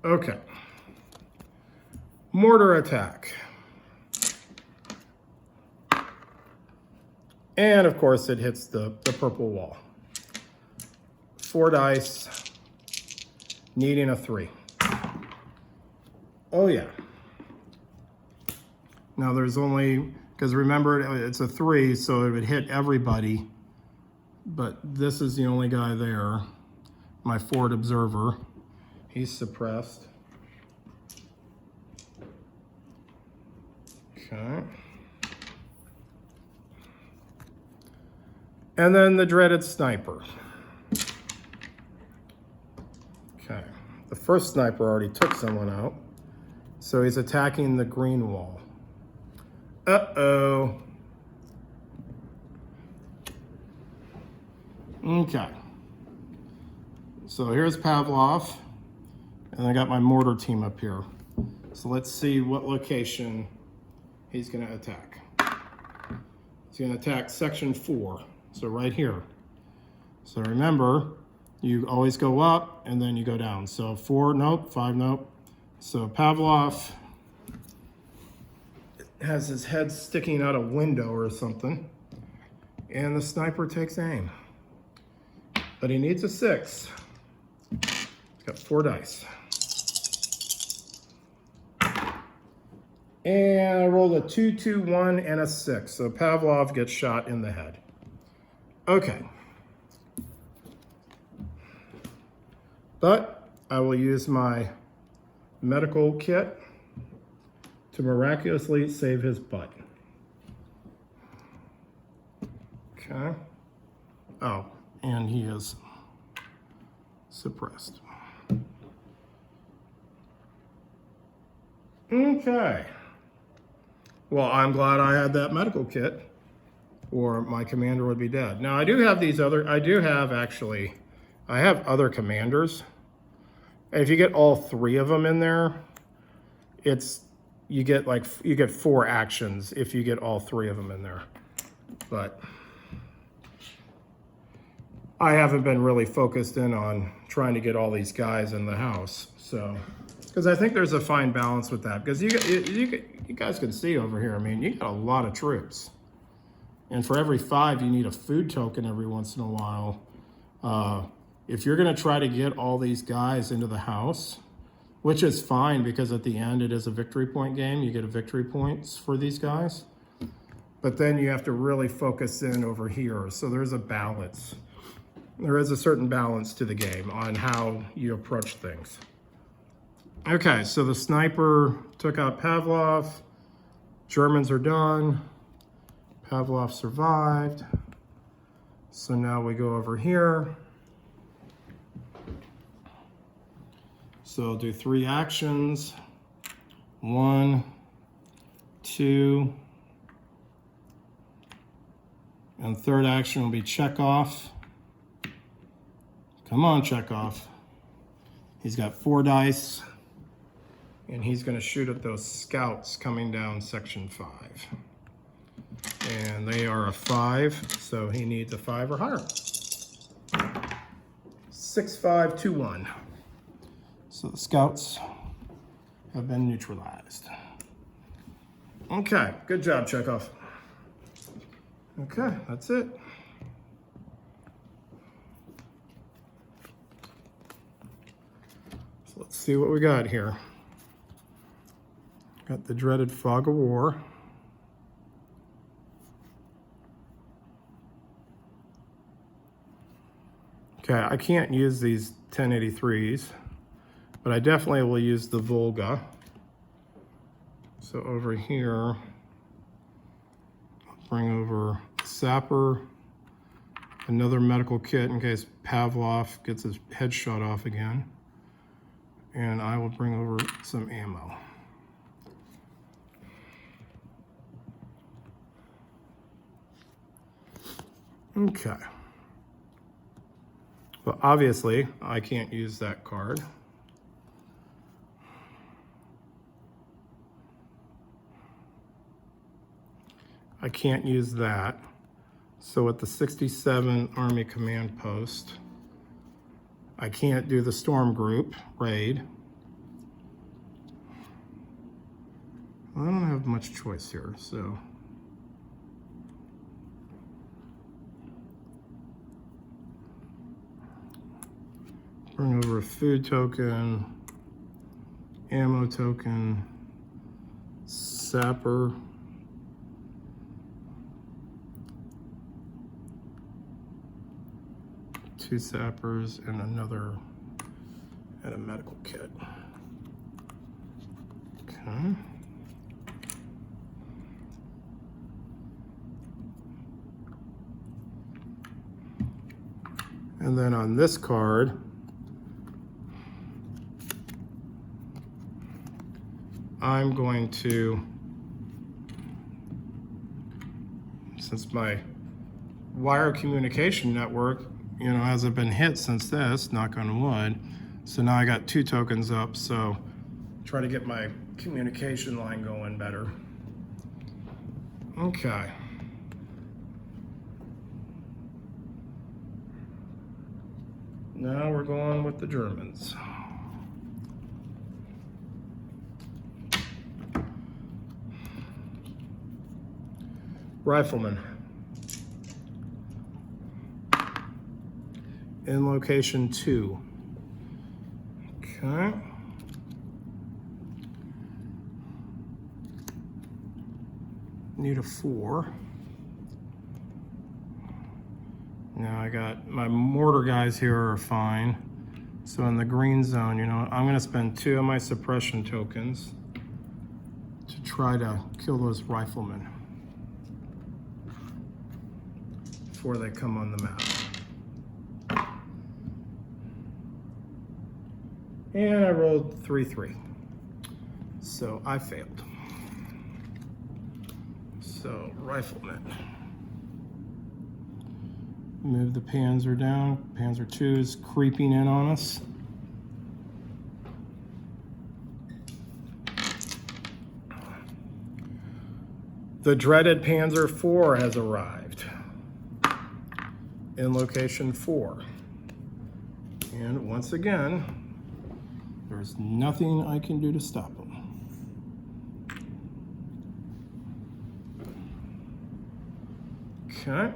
Okay. Mortar attack. And of course it hits the purple wall. 4 dice, needing a 3. Oh yeah. Now there's only, because remember it's a 3, so it would hit everybody. But this is the only guy there, my forward observer. He's suppressed. Okay. And then the dreaded sniper. Okay. The first sniper already took someone out. So he's attacking the green wall. Uh-oh. Okay. So here's Pavlov. And I got my mortar team up here. So let's see what location he's going to attack. He's going to attack section 4. So right here. So remember, you always go up and then you go down. So 4, nope, 5, nope. So Pavlov has his head sticking out a window or something. And the sniper takes aim. But he needs a 6. He's got 4 dice. And I rolled a 2, 2, 1, and a 6. So Pavlov gets shot in the head. Okay. But I will use my medical kit to miraculously save his butt. Okay. Oh, and he is suppressed. Okay. Well, I'm glad I had that medical kit, or my commander would be dead. Now, I do have I have other commanders. And if you get all 3 of them in there, you get 4 actions if you get all 3 of them in there. But I haven't been really focused in on trying to get all these guys in the house. So, because I think there's a fine balance with that. Because you guys can see over here, I mean, you got a lot of troops. And for every 5, you need a food token every once in a while. If you're going to try to get all these guys into the house, which is fine because at the end it is a victory point game. You get a victory points for these guys. But then you have to really focus in over here. So there's a balance. There is a certain balance to the game on how you approach things. Okay, so the sniper took out Pavlov. Germans are done. Pavlov survived. So now we go over here. So I'll do 3 actions. 1, 2, And third action will be check off. Come on, check off. He's got 4 dice, and he's going to shoot at those scouts coming down section 5. And they are a 5, so he needs a 5 or higher. 6, 5, 2, 1. So the scouts have been neutralized. Okay, good job, Chekhov. Okay, that's it. So let's see what we got here. Got the dreaded fog of war. Okay, I can't use these 1083s, but I definitely will use the Volga. So over here, I'll bring over Sapper, another medical kit in case Pavlov gets his head shot off again. And I will bring over some ammo. Okay. But obviously, I can't use that card. I can't use that. So at the 67 Army Command Post, I can't do the Storm Group raid. I don't have much choice here, so. Bring over a food token, ammo token, Sapper, two Sappers, and another, and a medical kit. Okay. And then on this card, I'm going to, since my wire communication network, hasn't been hit since this, knock on wood, so now I got 2 tokens up, so try to get my communication line going better. Okay. Now we're going with the Germans. Rifleman. In location 2. Okay. Need a 4. Now I got my mortar guys here are fine. So in the green zone, I'm going to spend 2 of my suppression tokens to try to kill those riflemen before they come on the map. And I rolled 3-3. So I failed. So riflemen. Move the Panzer down. Panzer II is creeping in on us. The dreaded Panzer IV has arrived in location 4. And once again, there's nothing I can do to stop them. Okay.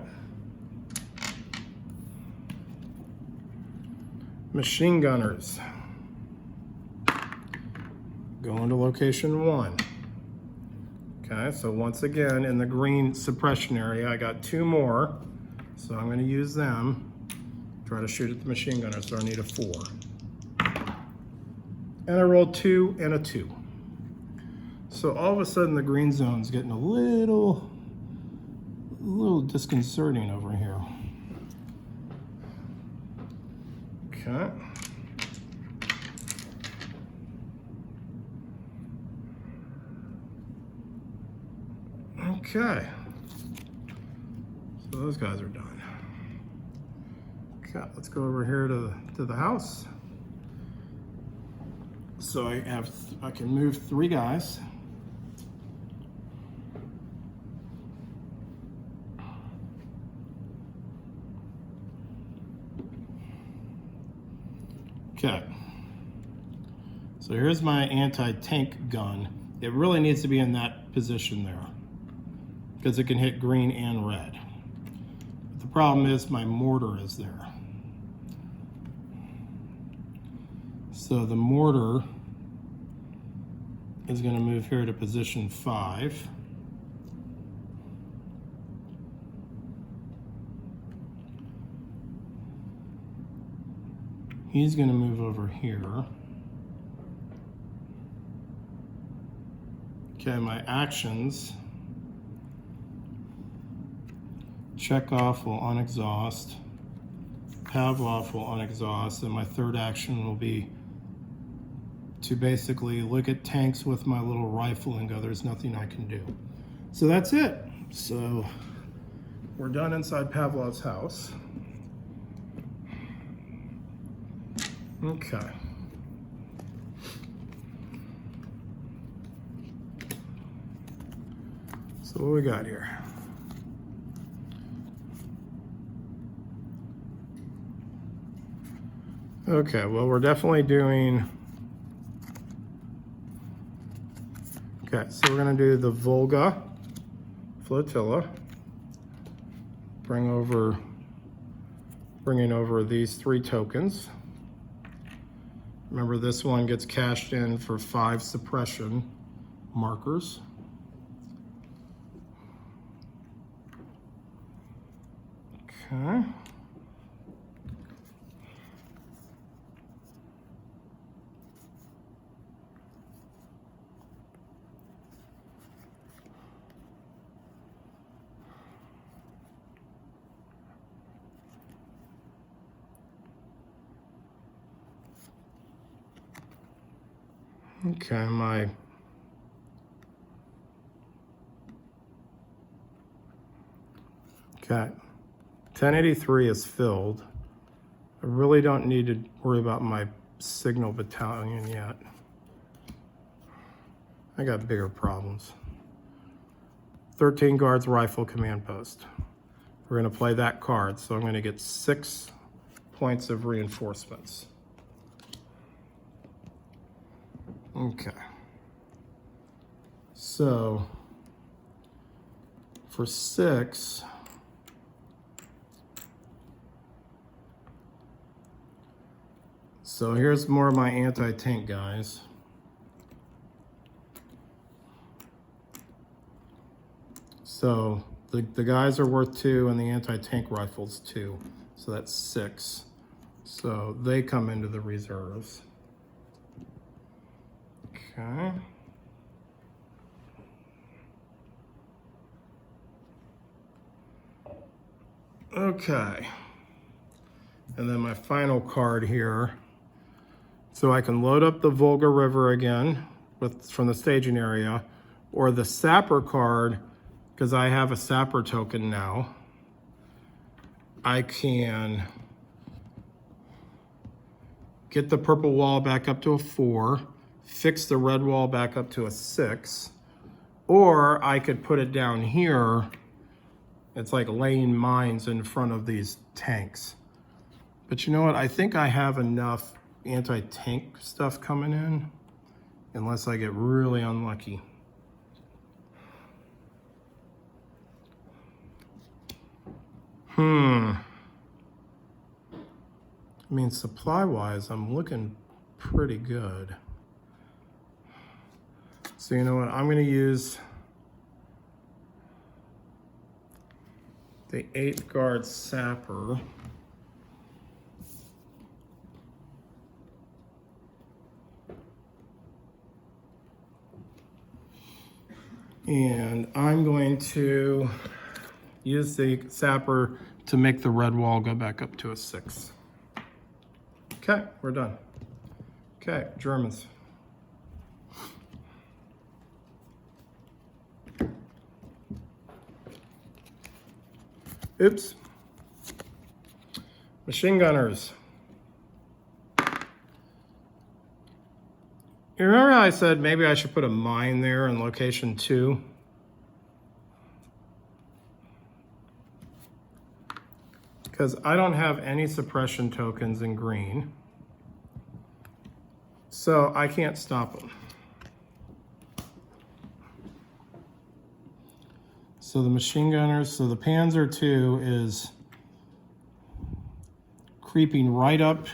Machine gunners. Going to location 1. Okay, so once again, in the green suppression area, I got 2 more. So I'm going to use them. Try to shoot at the machine gunner, so I need a 4. And I rolled 2 and a 2. So all of a sudden the green zone's getting a little disconcerting over here. Okay. Okay. So So those guys are done. Okay, let's go over here to the house. So I can move 3 guys. Okay. So here's my anti-tank gun. It really needs to be in that position there because it can hit green and red. But the problem is my mortar is there. So the mortar is going to move here to position 5. He's going to move over here. Okay, my actions. Chekhov will unexhaust. Pavlov will unexhaust, and my third action will be to basically look at tanks with my little rifle and go, there's nothing I can do. So that's it. So we're done inside Pavlov's house. Okay. So what we got here? Okay, well, we're definitely doing. Okay, so we're going to do the Volga Flotilla. Bringing over these 3 tokens. Remember, this one gets cashed in for 5 suppression markers. Okay. Okay, my okay, 1083 is filled. I really don't need to worry about my signal battalion yet. I got bigger problems. 13 guards rifle command post. We're going to play that card, so I'm going to get 6 points of reinforcements. Okay. So for 6, so here's more of my anti-tank guys. So the guys are worth 2 and the anti-tank rifles 2. So that's 6. So they come into the reserves. Okay. Okay. And then my final card here. So I can load up the Volga River again from the staging area, or the Sapper card, because I have a Sapper token now. I can get the purple wall back up to a 4, fix the red wall back up to a 6, or I could put it down here. It's like laying mines in front of these tanks. But you know what? I think I have enough anti-tank stuff coming in, unless I get really unlucky. I mean, supply-wise, I'm looking pretty good. So you know what? I'm going to use the 8th guard Sapper. And I'm going to use the Sapper to make the red wall go back up to a 6. Okay, we're done. Okay, Germans. Oops. Machine gunners. You remember how I said maybe I should put a mine there in location 2? Because I don't have any suppression tokens in green. So I can't stop them. So the machine gunners, so the Panzer II is creeping right up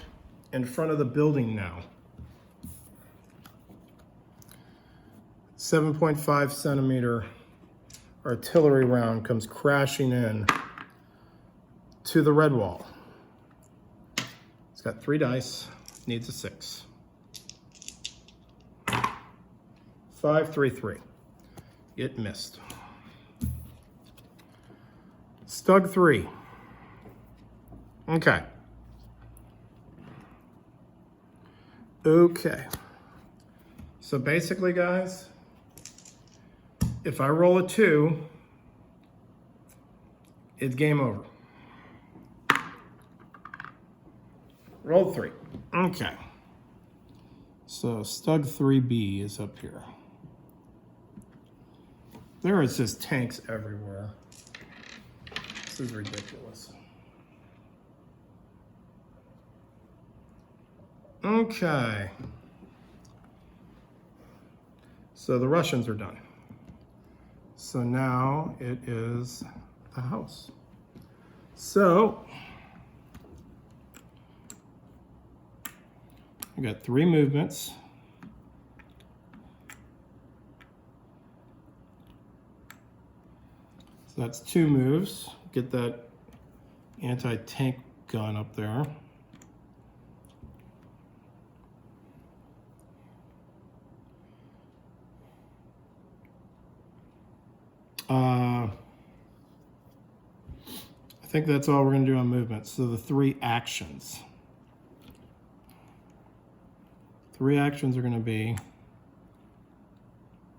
in front of the building now. 7.5 centimeter artillery round comes crashing in to the red wall. It's got 3 dice, needs a 6. 5, 3, 3. It missed. Stug 3. Okay. Okay. So basically, guys, if I roll a 2, it's game over. Roll 3. Okay. So Stug 3B is up here. There is just tanks everywhere. This is ridiculous. Okay. So the Russians are done. So now it is the house. So I got 3 movements. So that's 2 moves. Get that anti-tank gun up there. I think that's all we're going to do on movement. So the 3 actions. 3 actions are going to be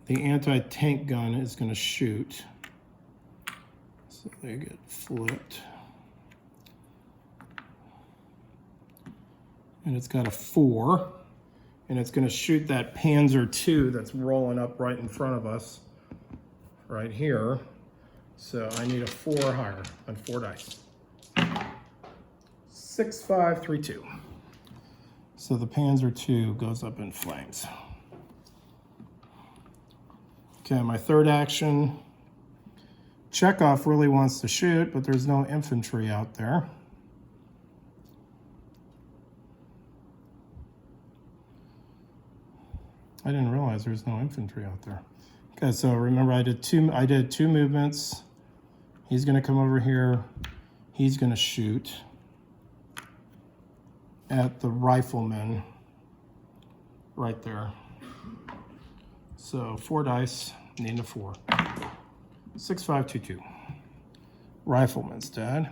the anti-tank gun is going to shoot. So they get flipped. And it's got a 4. And it's going to shoot that Panzer II that's rolling up right in front of us. Right here. So I need a 4 higher on 4 dice. 6, 5, 3, 2. So the Panzer II goes up in flames. Okay, my 3rd action. Chekhov really wants to shoot, but there's no infantry out there. I didn't realize there's no infantry out there. Okay, so remember I did two movements. He's gonna come over here. He's gonna shoot at the rifleman right there. So 4 dice, need a 4. 6, 5, 2, 2. Rifleman's dead.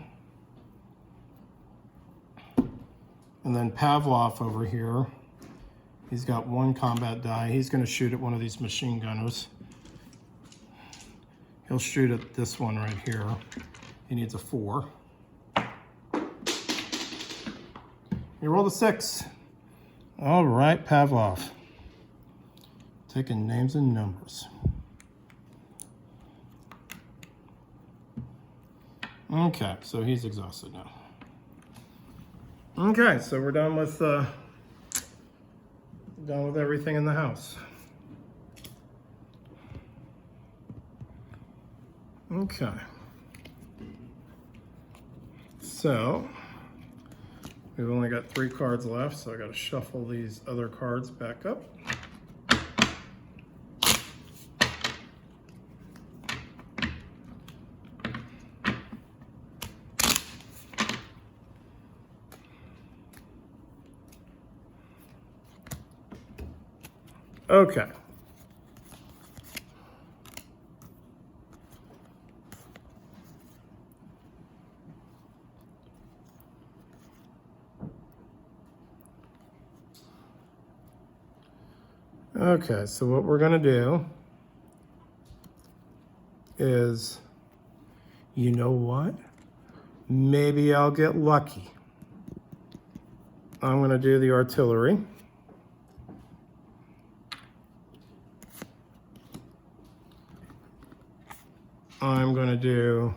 And then Pavlov over here, he's got 1 combat die. He's gonna shoot at one of these machine gunners. He'll shoot at this one right here. He needs a 4. You roll the 6. All right, Pavlov. Taking names and numbers. Okay, so he's exhausted now. Okay, so we're done with everything in the house. Okay. So we've only got 3 cards left, so I got to shuffle these other cards back up. Okay. Okay, so what we're going to do is, you know what? Maybe I'll get lucky. I'm going to do the artillery. I'm going to do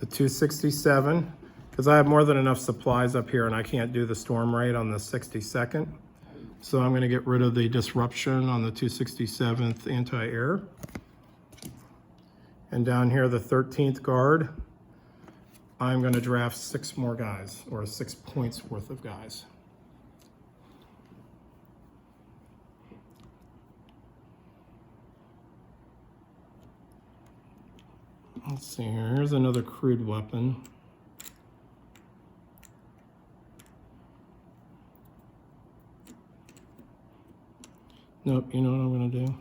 the 267 because I have more than enough supplies up here and I can't do the storm raid on the 62nd. So I'm going to get rid of the disruption on the 267th anti-air. And down here, the 13th guard, I'm going to draft 6 more guys, or 6 points worth of guys. Let's see here. Here's another crude weapon. Nope, you know what I'm going to do?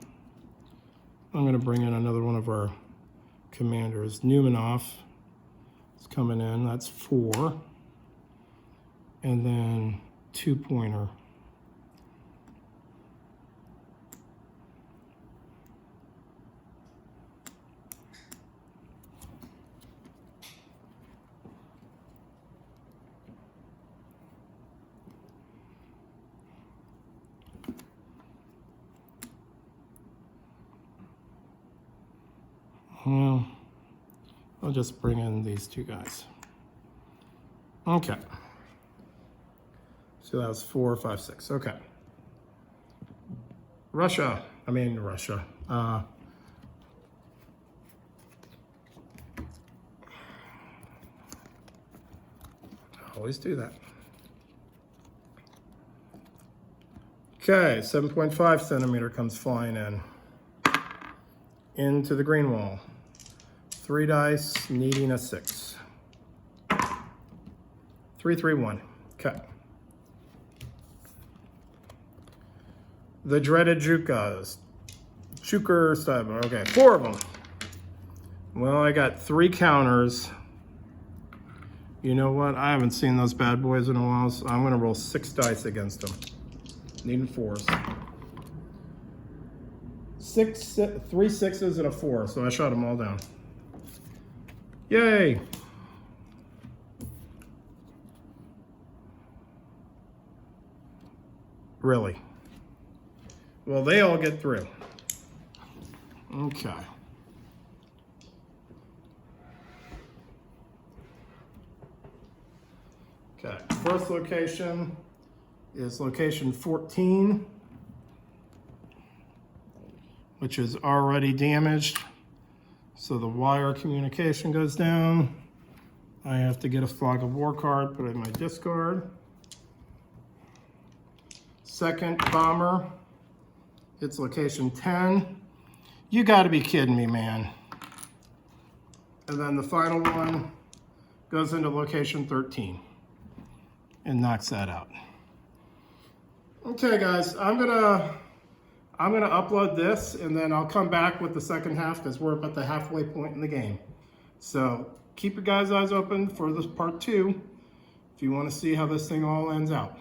I'm going to bring in another one of our commanders. Numanov is coming in. That's 4. And then 2-pointer. Well, I'll just bring in these 2 guys. Okay. So that was 4, 5, 6. Okay. Russia. Always do that. Okay, 7.5 centimeter comes flying in. Into the green wall. 3 dice, needing a 6. 3, 3, 1. Okay. The dreaded Jukas. Juker Sapper. Okay, 4 of them. Well, I got 3 counters. You know what? I haven't seen those bad boys in a while, so I'm going to roll 6 dice against them. Needing 4s. 3 6s and a 4, so I shot them all down. Yay! Really? Well, they all get through. Okay. Okay, first location is location 14, which is already damaged. So the wire communication goes down. I have to get a flag of war card, put it in my discard. Second bomber, it's location 10. You gotta be kidding me, man. And then the final one goes into location 13 and knocks that out. Okay guys, I'm gonna upload this and then I'll come back with the second half because we're about the halfway point in the game. So keep your guys' eyes open for this part 2 if you want to see how this thing all ends out.